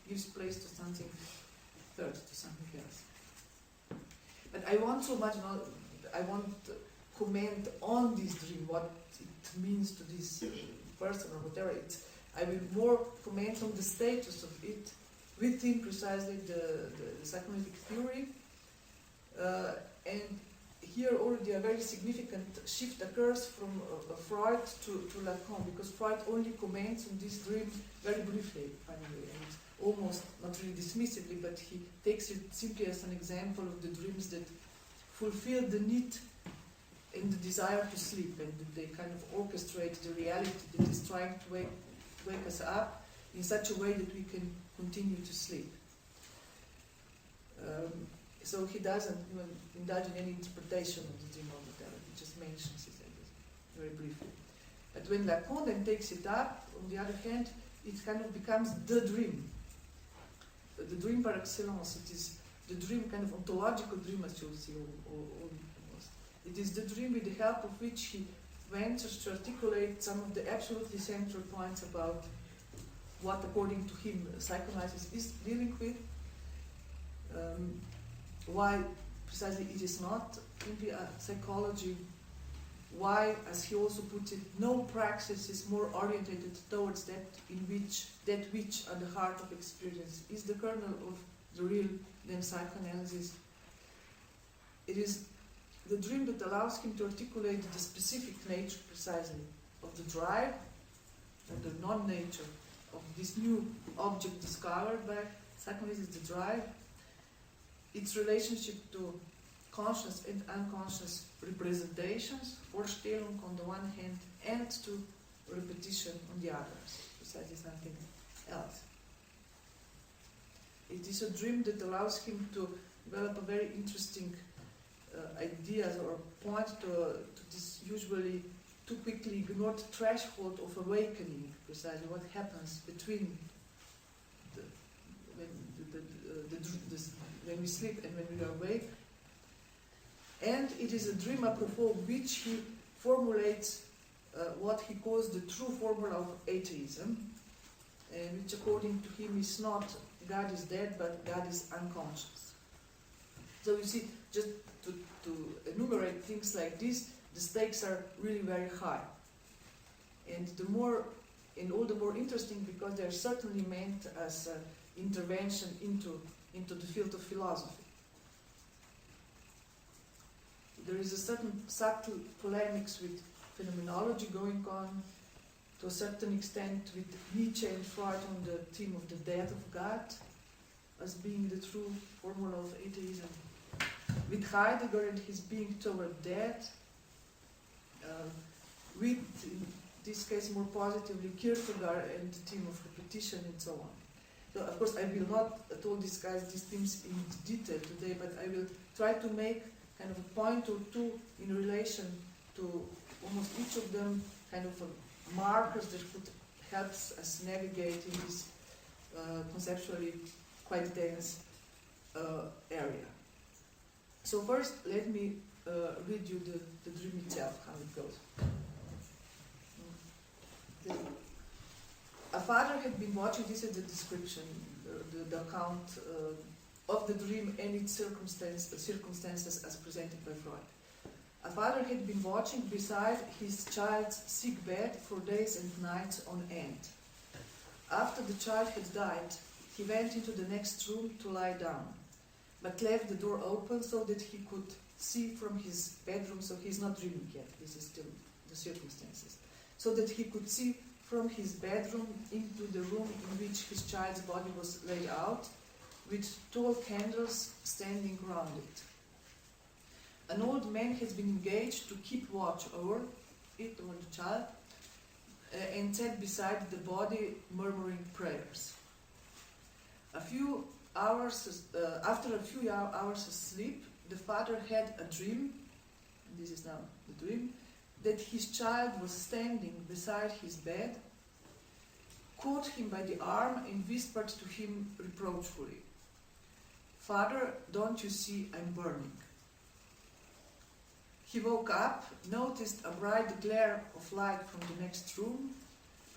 gives place to something third, to something else. But I want to comment on this dream, what it means to this person or whatever. I will more comment on the status of it within precisely the psychoanalytic theory. And here already a very significant shift occurs from Freud to Lacan, because Freud only comments on this dream very briefly, finally, and almost not really dismissively, but he takes it simply as an example of the dreams that fulfill the need and the desire to sleep, and that they kind of orchestrate the reality that is trying to wake us up in such a way that we can continue to sleep. So he doesn't even indulge in any interpretation of the dream or whatever, he just mentions it very briefly. But when Lacan then takes it up, on the other hand, it kind of becomes the dream. The dream par excellence. It is the dream, kind of ontological dream, as you'll see almost. It is the dream with the help of which he ventures to articulate some of the absolutely central points about what, according to him, psychoanalysis is dealing with. Why precisely it is not simply a psychology. Why, as he also puts it, no praxis is more orientated towards that which at the heart of experience is the kernel of the real than psychoanalysis. It is the dream that allows him to articulate the specific nature precisely of the drive and the non-nature of this new object discovered by psychoanalysis, the drive, its relationship to conscious and unconscious representations, Vorstellung on the one hand, and to repetition on the other, precisely something else. It is a dream that allows him to develop a very interesting ideas or point to this usually too quickly ignored threshold of awakening, precisely what happens between when we sleep and when we are awake. And it is a dream apropos which he formulates what he calls the true formula of atheism, and which according to him is not God is dead, but God is unconscious. So you see, just to enumerate things like this, the stakes are really very high. And all the more interesting because they are certainly meant as intervention into the field of philosophy. there is a certain subtle polemics with phenomenology going on, to a certain extent with Nietzsche and Freud on the theme of the death of God as being the true formula of atheism, with Heidegger and his being toward death, with, in this case more positively, Kierkegaard and the theme of repetition and so on. So of course I will not at all discuss these themes in detail today, but I will try to make kind of a point or two in relation to almost each of them, kind of markers that could help us navigate in this conceptually quite dense area. So first, let me read you the dream itself, how it goes. A father had been watching, this is the description, the account of the dream and its circumstances as presented by Freud. A father had been watching beside his child's sick bed for days and nights on end. After the child had died, he went into the next room to lie down, but left the door open so that he could see from his bedroom, so he's not dreaming yet, this is still the circumstances, so that he could see from his bedroom into the room in which his child's body was laid out, with tall candles standing round it. An old man has been engaged to keep watch over it, over the child, and sat beside the body murmuring prayers. After a few hours of sleep, the father had a dream, and this is now the dream, that his child was standing beside his bed, caught him by the arm and whispered to him reproachfully, "Father, don't you see I'm burning?" He woke up, noticed a bright glare of light from the next room,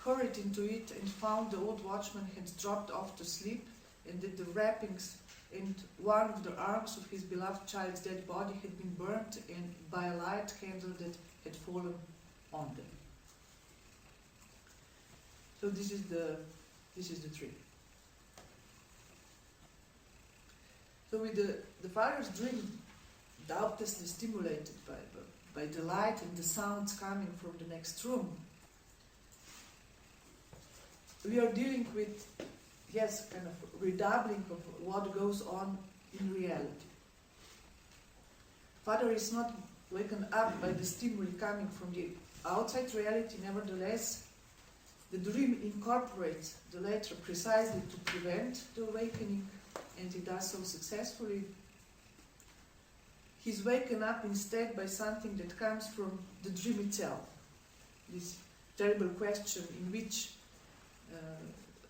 hurried into it and found the old watchman had dropped off to sleep and that the wrappings and one of the arms of his beloved child's dead body had been burnt by a light candle that had fallen on them. So this is the dream. So with the father's dream doubtlessly stimulated by the light and the sounds coming from the next room, we are dealing with, yes, kind of redoubling of what goes on in reality. Father is not waken up by the stimuli coming from the outside reality, nevertheless, the dream incorporates the latter precisely to prevent the awakening, and he does so successfully. He's waken up instead by something that comes from the dream itself. This terrible question in which,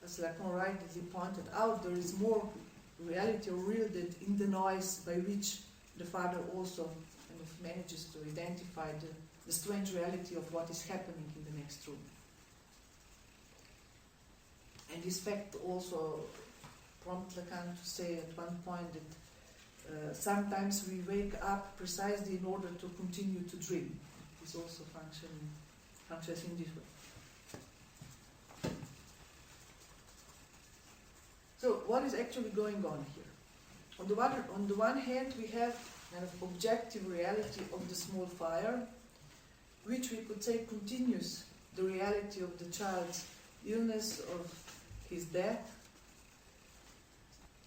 as Lacan rightly pointed out, there is more reality or real than in the noise by which the father also kind of manages to identify the strange reality of what is happening in the next room. And this fact also prompts Lacan to say at one point that sometimes we wake up precisely in order to continue to dream. This also functions in this way. So what is actually going on here? On the one hand, we have kind of objective reality of the small fire, which we could say continues the reality of the child's illness, of his death,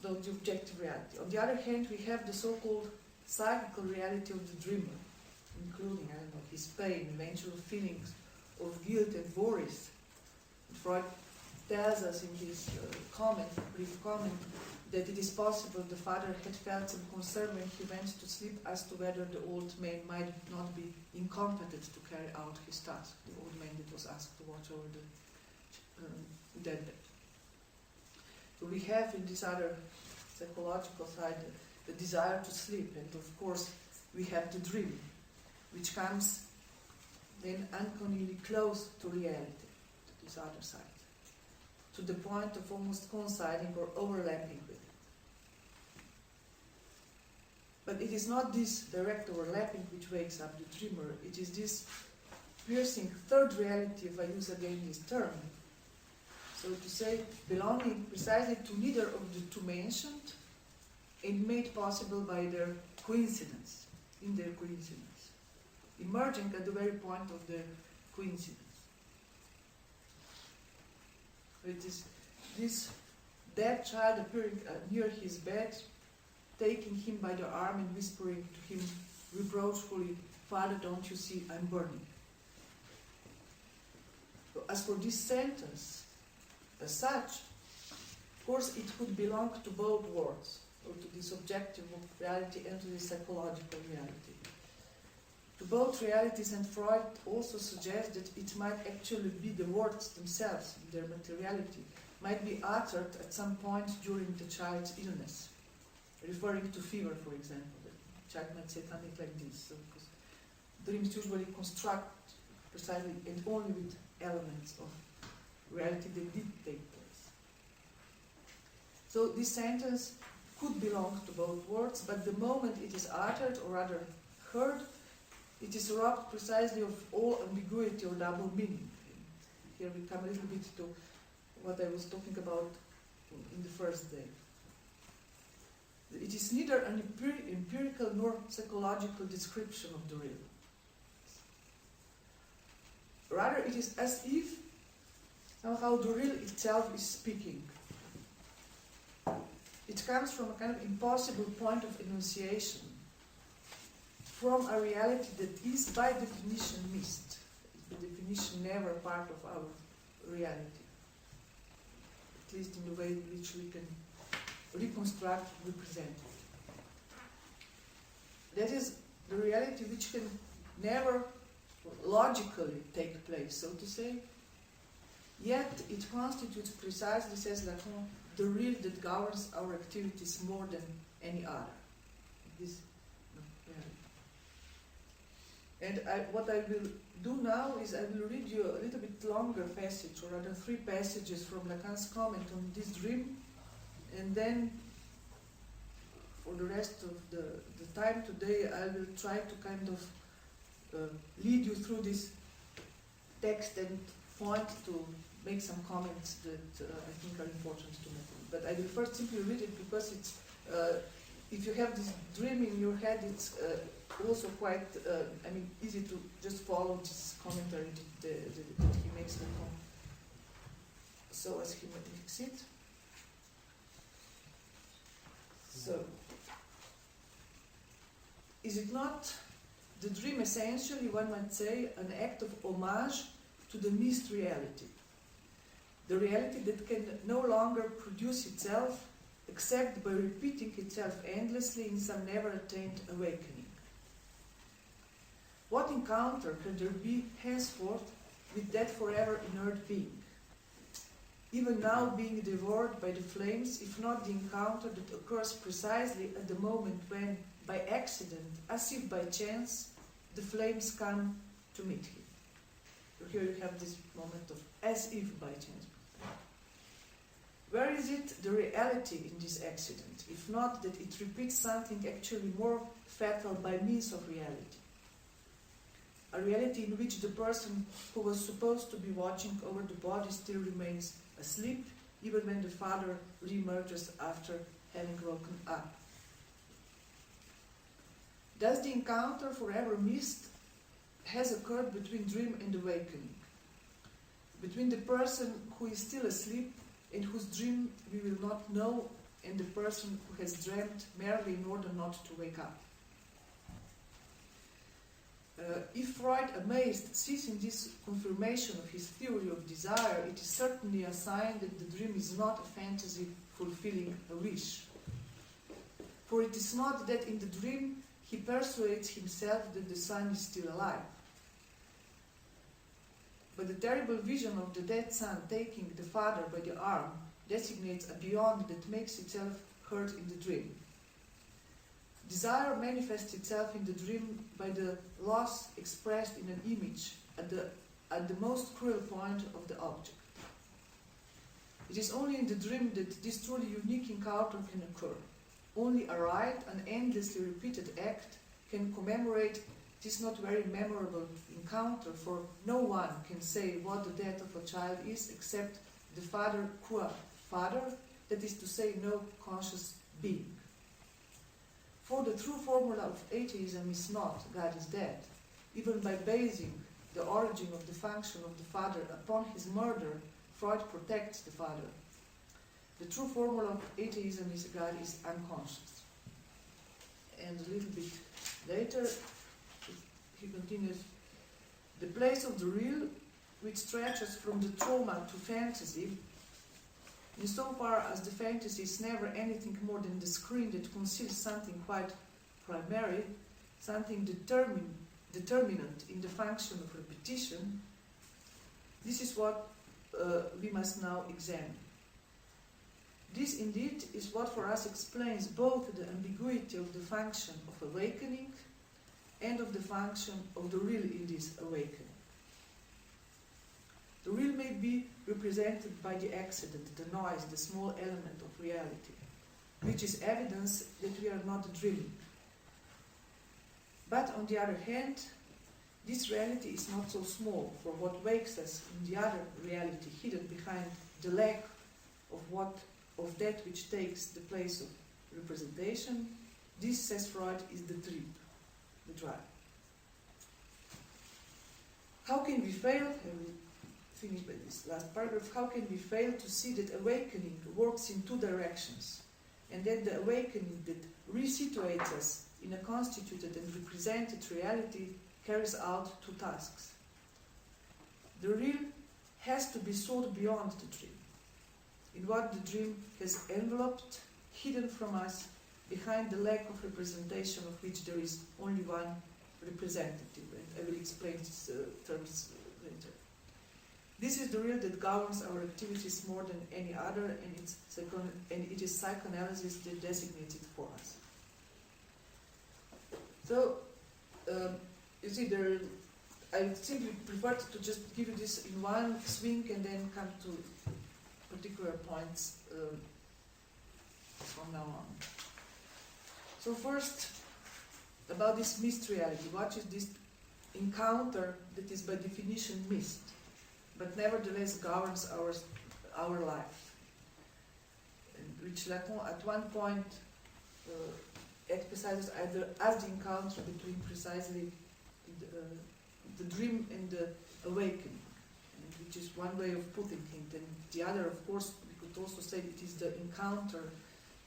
the objective reality. On the other hand, we have the so-called psychical reality of the dreamer, including, his pain, eventual feelings of guilt and worries. Freud tells us in his brief comment, that it is possible the father had felt some concern when he went to sleep as to whether the old man might not be incompetent to carry out his task, the old man that was asked to watch over the dead bed. So we have in this other psychological side the desire to sleep, and of course we have the dream, which comes then uncannily close to reality, to this other side, to the point of almost coinciding or overlapping with it. But it is not this direct overlapping which wakes up the dreamer, it is this piercing third reality, if I use again this term, so to say, belonging precisely to neither of the two mentioned and made possible by their coincidence. in their coincidence, emerging at the very point of their coincidence. It is this dead child appearing near his bed, taking him by the arm and whispering to him reproachfully, "Father, don't you see I'm burning?" As for this sentence, as such, of course it could belong to both worlds, or to this objective reality and to the psychological reality. To both realities, and Freud also suggests that it might actually be the words themselves, their materiality, might be uttered at some point during the child's illness, referring to fever, for example. The child might say something like this. So, because dreams usually construct precisely and only with elements of reality that did take place. So this sentence could belong to both worlds, but the moment it is uttered, or rather heard, it is robbed precisely of all ambiguity or double meaning. Here we come a little bit to what I was talking about in the first day. It is neither an empirical nor psychological description of the real. Rather, it is as if somehow the real itself is speaking. It comes from a kind of impossible point of enunciation, from a reality that is by definition missed, by definition never part of our reality, at least in the way in which we can reconstruct, represent it. That is the reality which can never logically take place, so to say, yet it constitutes precisely, says Lacan, the real that governs our activities more than any other. This And what I will do now is I will read you a little bit longer passage, or rather 3 passages from Lacan's comment on this dream, and then for the rest of the time today I will try to kind of lead you through this text and point to make some comments that I think are important to make. But I will first simply read it because it's, if you have this dream in your head, it's also quite, easy to just follow this commentary that he makes. So as he makes it. So, is it not the dream essentially, one might say, an act of homage to the missed reality? The reality that can no longer produce itself except by repeating itself endlessly in some never-attained awakening. What encounter can there be henceforth with that forever inert being? Even now being devoured by the flames, if not the encounter that occurs precisely at the moment when, by accident, as if by chance, the flames come to meet him. So here you have this moment of as if by chance. Where is it the reality in this accident, if not that it repeats something actually more fatal by means of reality? A reality in which the person who was supposed to be watching over the body still remains asleep, even when the father re-emerges after having woken up. Thus the encounter forever missed has occurred between dream and awakening, between the person who is still asleep and whose dream we will not know, and the person who has dreamt merely in order not to wake up. If Freud, amazed, sees in this confirmation of his theory of desire, it is certainly a sign that the dream is not a fantasy fulfilling a wish. For it is not that in the dream he persuades himself that the son is still alive, but the terrible vision of the dead son taking the father by the arm designates a beyond that makes itself heard in the dream. Desire manifests itself in the dream by the loss expressed in an image at the most cruel point of the object. It is only in the dream that this truly unique encounter can occur. Only a right, an endlessly repeated act, can commemorate this not very memorable encounter, for no one can say what the death of a child is except the father qua father, that is to say, no conscious being. For the true formula of atheism is not God is dead, even by basing the origin of the function of the father upon his murder, Freud protects the father. The true formula of atheism is God is unconscious. And a little bit later, he continues, the place of the real, which stretches from the trauma to fantasy, insofar as the fantasy is never anything more than the screen that conceals something quite primary, something determinant in the function of repetition, this is what we must now examine. This indeed is what for us explains both the ambiguity of the function of awakening and of the function of the real in this awakening. The real may be represented by the accident, the noise, the small element of reality, which is evidence that we are not dreaming. But on the other hand, this reality is not so small, for what wakes us in the other reality hidden behind the lack of that which takes the place of representation, this, says Freud, is the trip, the drive. How can we fail, and we finish by this last paragraph, how can we fail to see that awakening works in two directions, and that the awakening that resituates us in a constituted and represented reality carries out two tasks. The real has to be sought beyond the dream, in what the dream has enveloped, hidden from us, behind the lack of representation of which there is only one representative, and I will explain these terms later. This is the real that governs our activities more than any other, and it is psychoanalysis that designates it for us. So, you see, I simply prefer to just give you this in one swing and then come to particular points from now on. So first, about this missed reality. What is this encounter that is by definition missed, but nevertheless governs our life? And which Lacan at one point emphasizes either as the encounter between precisely the dream and the awakening, and which is one way of putting it. And the other, of course, we could also say it is the encounter,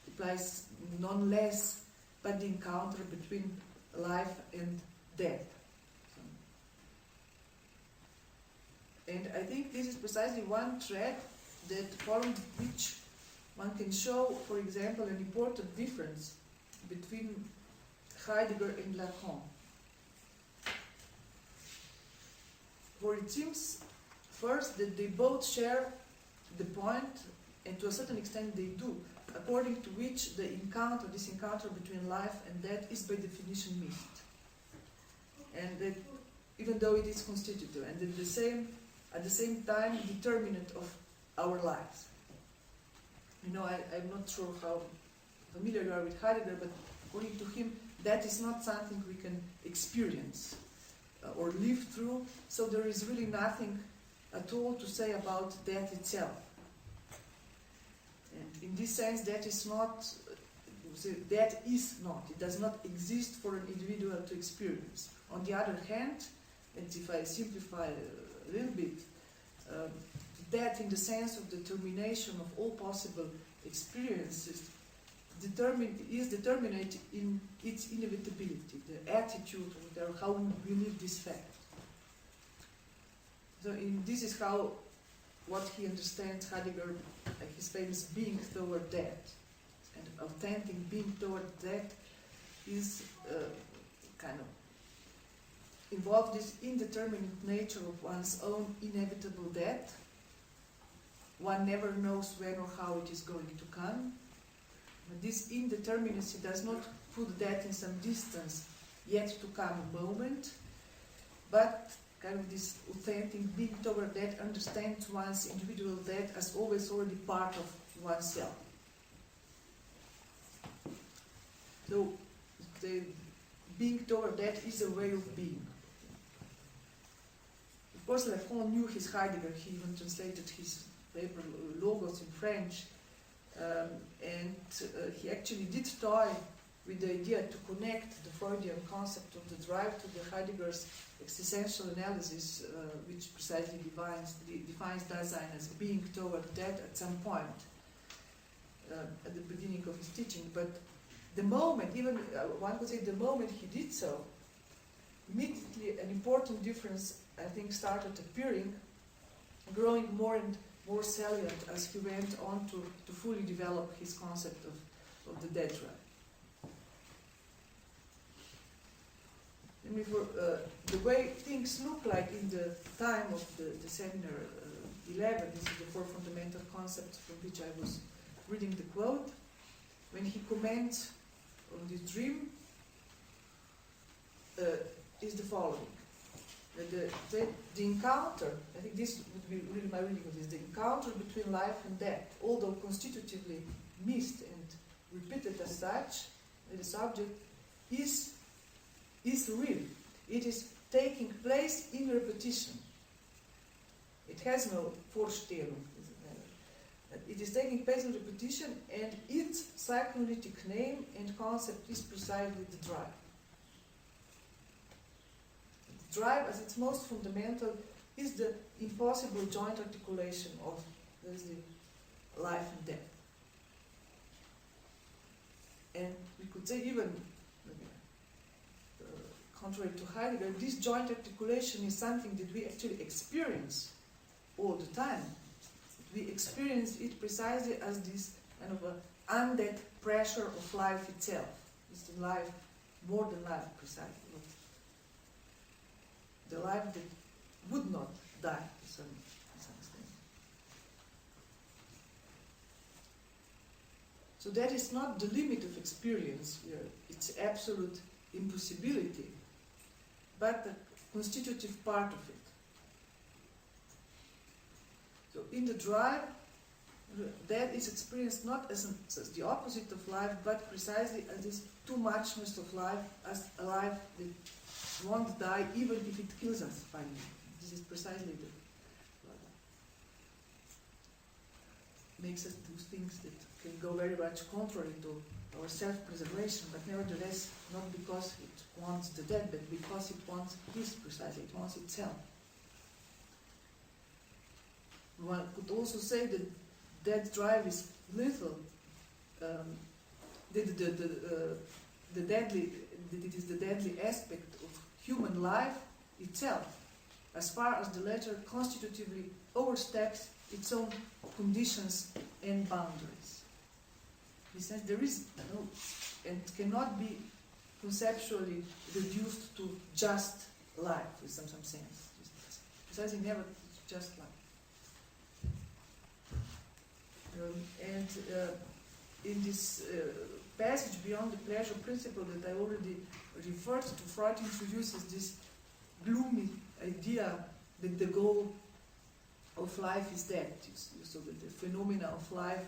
implies none less, but the encounter between life and death. And I think this is precisely one thread that following which one can show, for example, an important difference between Heidegger and Lacan. For it seems first that they both share the point, and to a certain extent they do, according to which this encounter between life and death is by definition missed. And that even though it is constitutive, and at the same time determinant of our lives. You know, I'm not sure how familiar you are with Heidegger, but according to him, that is not something we can experience or live through, so there is really nothing at all to say about death itself. And in this sense, that is not, it does not exist for an individual to experience. On the other hand, and if I simplify a little bit, death in the sense of the termination of all possible experiences is determined in its inevitability, the attitude, or how we live this fact. So this is how, what he understands, Heidegger, like his famous being toward death. And authentic being toward death is kind of involved this indeterminate nature of one's own inevitable death. One never knows when or how it is going to come. But this indeterminacy does not put death in some distance, yet to come moment, but kind of this authentic being toward death understands one's individual death as always already part of oneself. So the being toward death is a way of being. Of course, Lacan knew his Heidegger. He even translated his paper Logos in French, and he actually did toy with the idea to connect the Freudian concept of the drive to the Heidegger's existential analysis, which precisely defines Dasein as being toward death at some point at the beginning of his teaching. But the moment, even one could say the moment he did so, immediately an important difference, I think, started appearing, growing more and more salient as he went on to fully develop his concept of the dead drive. I mean, the way things look like in the time of the seminar 11, this is the four fundamental concepts from which I was reading the quote, when he comments on this dream, is the following. The encounter, I think this would be really my reading of this, the encounter between life and death, although constitutively missed and repeated as such, the subject is real. It is taking place in repetition. It has no Vorstellung. It is taking place in repetition, and its psychoanalytic name and concept is precisely the drive. The drive, as its most fundamental, is the impossible joint articulation of the life and death. And we could say even, contrary to Heidegger, this joint articulation is something that we actually experience all the time. We experience it precisely as this kind of an undead pressure of life itself. It's the life, more than life precisely. The life that would not die to some extent. So that is not the limit of experience here, it's absolute impossibility, but the constitutive part of it. So in the drive, that is experienced not as the opposite of life, but precisely as this too muchness of life, as a life that won't die even if it kills us finally. This is precisely the makes us do things that can go very much contrary to our self-preservation, but nevertheless not because it wants the dead, but because it wants this precisely, it wants itself. One could also say that that drive is little, that it is the deadly aspect of human life itself, as far as the latter constitutively oversteps its own conditions and boundaries. In this sense, there is no, and cannot be conceptually reduced to just life in some sense. Precisely never just life. In this passage beyond the pleasure principle that I already referred to, Freud introduces this gloomy idea that the goal of life is death. So that the phenomena of life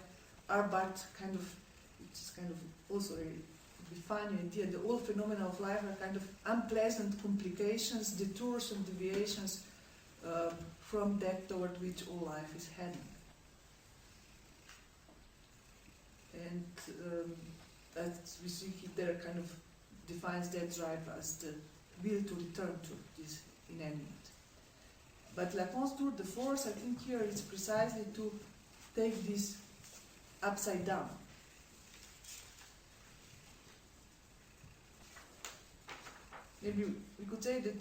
are but kind of, which is kind of also a funny idea, that all phenomena of life are kind of unpleasant complications, detours and deviations from that toward which all life is heading. And as we see there, kind of defines that drive as the will to return to this inanimate. But Lacan's tour de force, I think here is precisely to take this upside down. Maybe we could say that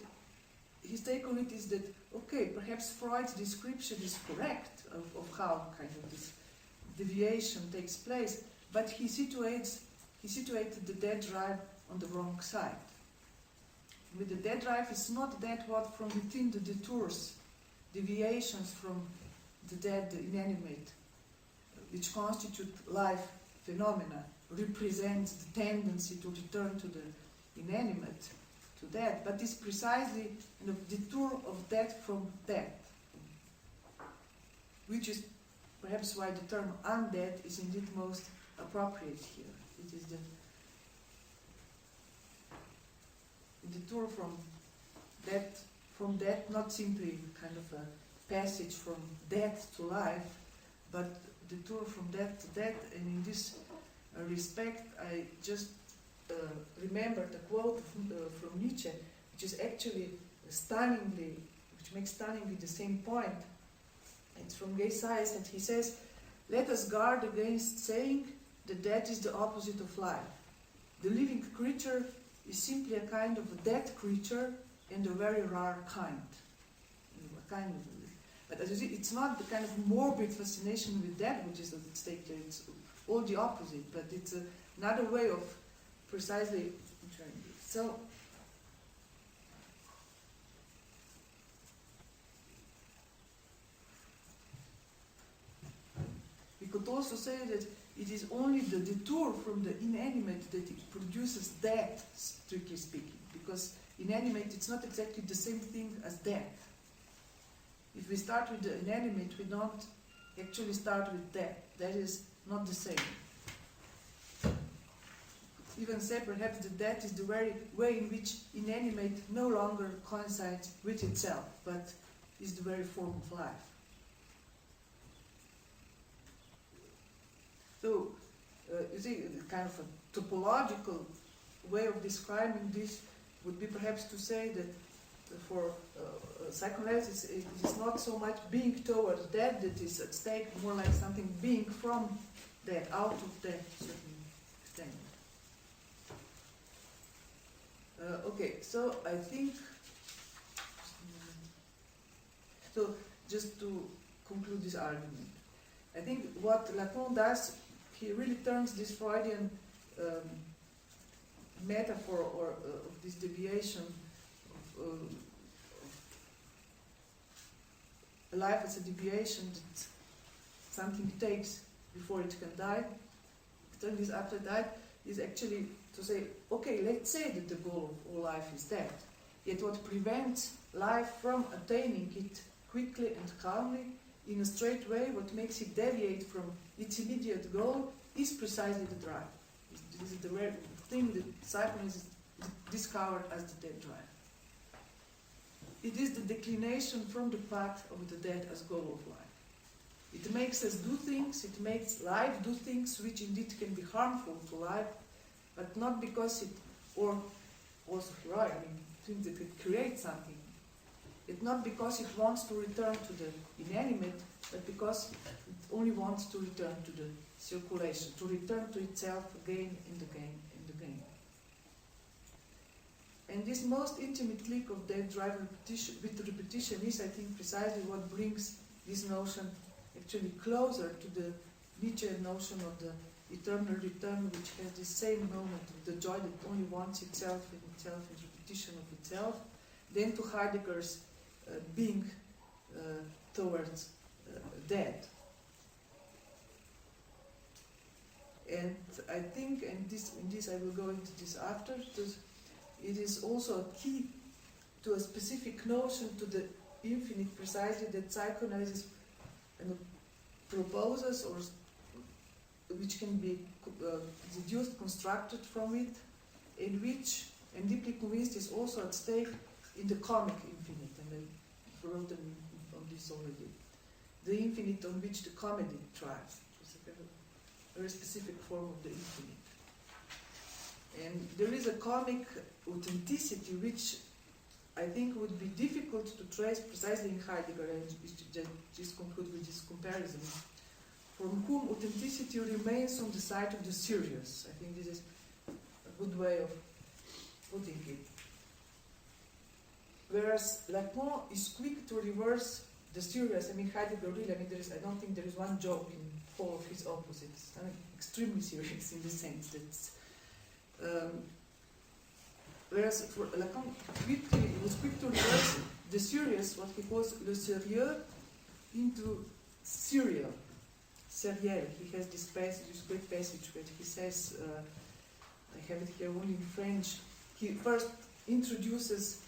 his take on it is that, okay, perhaps Freud's description is correct of how kind of this deviation takes place, but he situated the dead drive on the wrong side. With the dead drive, it's not that what from within the detours, deviations from the dead, the inanimate, which constitute life phenomena, represents the tendency to return to the inanimate, to death, but is precisely the detour of death from death, which is perhaps why the term undead is indeed most appropriate here. It is the detour from death, not simply kind of a passage from death to life, but detour from death to death. And in this respect, I just remembered a quote from Nietzsche, which is actually which makes stunningly the same point. It's from Gay Science, and he says, "Let us guard against saying that death is the opposite of life. The living creature is simply a kind of a dead creature, and a very rare kind." But as you see, it's not the kind of morbid fascination with death which is at stake there. It's all the opposite, but it's another way of precisely enjoying it. So, we could also say that it is only the detour from the inanimate that it produces death, strictly speaking, because inanimate, it's not exactly the same thing as death. If we start with the inanimate, we don't actually start with death. That is not the same. Even say perhaps that death is the very way in which inanimate no longer coincides with itself, but is the very form of life. So, you see, kind of a topological way of describing this would be perhaps to say that for psychoanalysis, it is not so much being towards death that is at stake, more like something being from death, out of death, to a certain extent. Okay, so I think, so just to conclude this argument, I think what Lacan does, he really turns this Freudian metaphor of this deviation of life as a deviation that something takes before it can die. Turn this upside down is actually to say, okay, let's say that the goal of all life is death. Yet what prevents life from attaining it quickly and calmly in a straight way, what makes it deviate from its immediate goal, is precisely the drive. This is the very thing that psychoanalysis discovered as the death drive. It is the declination from the path of the death as goal of life. It makes us do things, it makes life do things which indeed can be harmful to life, but not because it, or also heroic, things that could create something. It's not because it wants to return to the inanimate, but because it only wants to return to the circulation, to return to itself again and again and again. And this most intimate link of death drive with repetition is, I think, precisely what brings this notion actually closer to the Nietzschean notion of the eternal return, which has the same moment of the joy that only wants itself and repetition of itself, than to Heidegger's being towards death. And I think, and in this I will go into this after, it is also a key to a specific notion to the infinite precisely that psychoanalysis proposes, or which can be deduced, constructed from it, and which, I'm deeply convinced, is also at stake in the comic infinite, and I wrote on this already. The infinite on which the comedy thrives, which is a very specific form of the infinite. And there is a comic authenticity which I think would be difficult to trace precisely in Heidegger, and just conclude with this comparison, from whom authenticity remains on the side of the serious. I think this is a good way of putting it. Whereas Lacan is quick to reverse the serious. Heidegger really, I don't think there is one joke in all of his opposites. Extremely serious in the sense that whereas for Lacan, he was quick to reverse the serious, what he calls le sérieux, into serial. Serial. He has this passage, this great passage where he says, I have it here only in French, he first introduces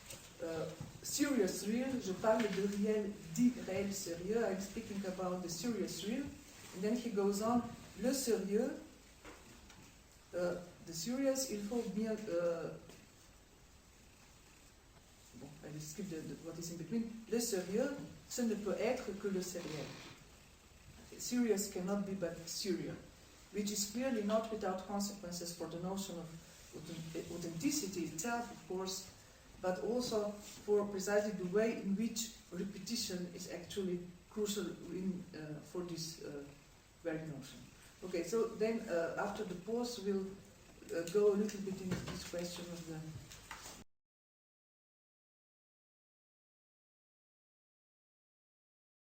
serious real, je parle de réel, dit réel sérieux, I'm speaking about the serious real, and then he goes on, le sérieux, the serious, il faut bien, I will skip what is in between, le sérieux, ce ne peut être que le sérieux. Serious cannot be but serial, which is clearly not without consequences for the notion of authenticity itself, of course, but also for precisely the way in which repetition is actually crucial for this very notion. Okay, so then after the pause we'll go a little bit into this question of the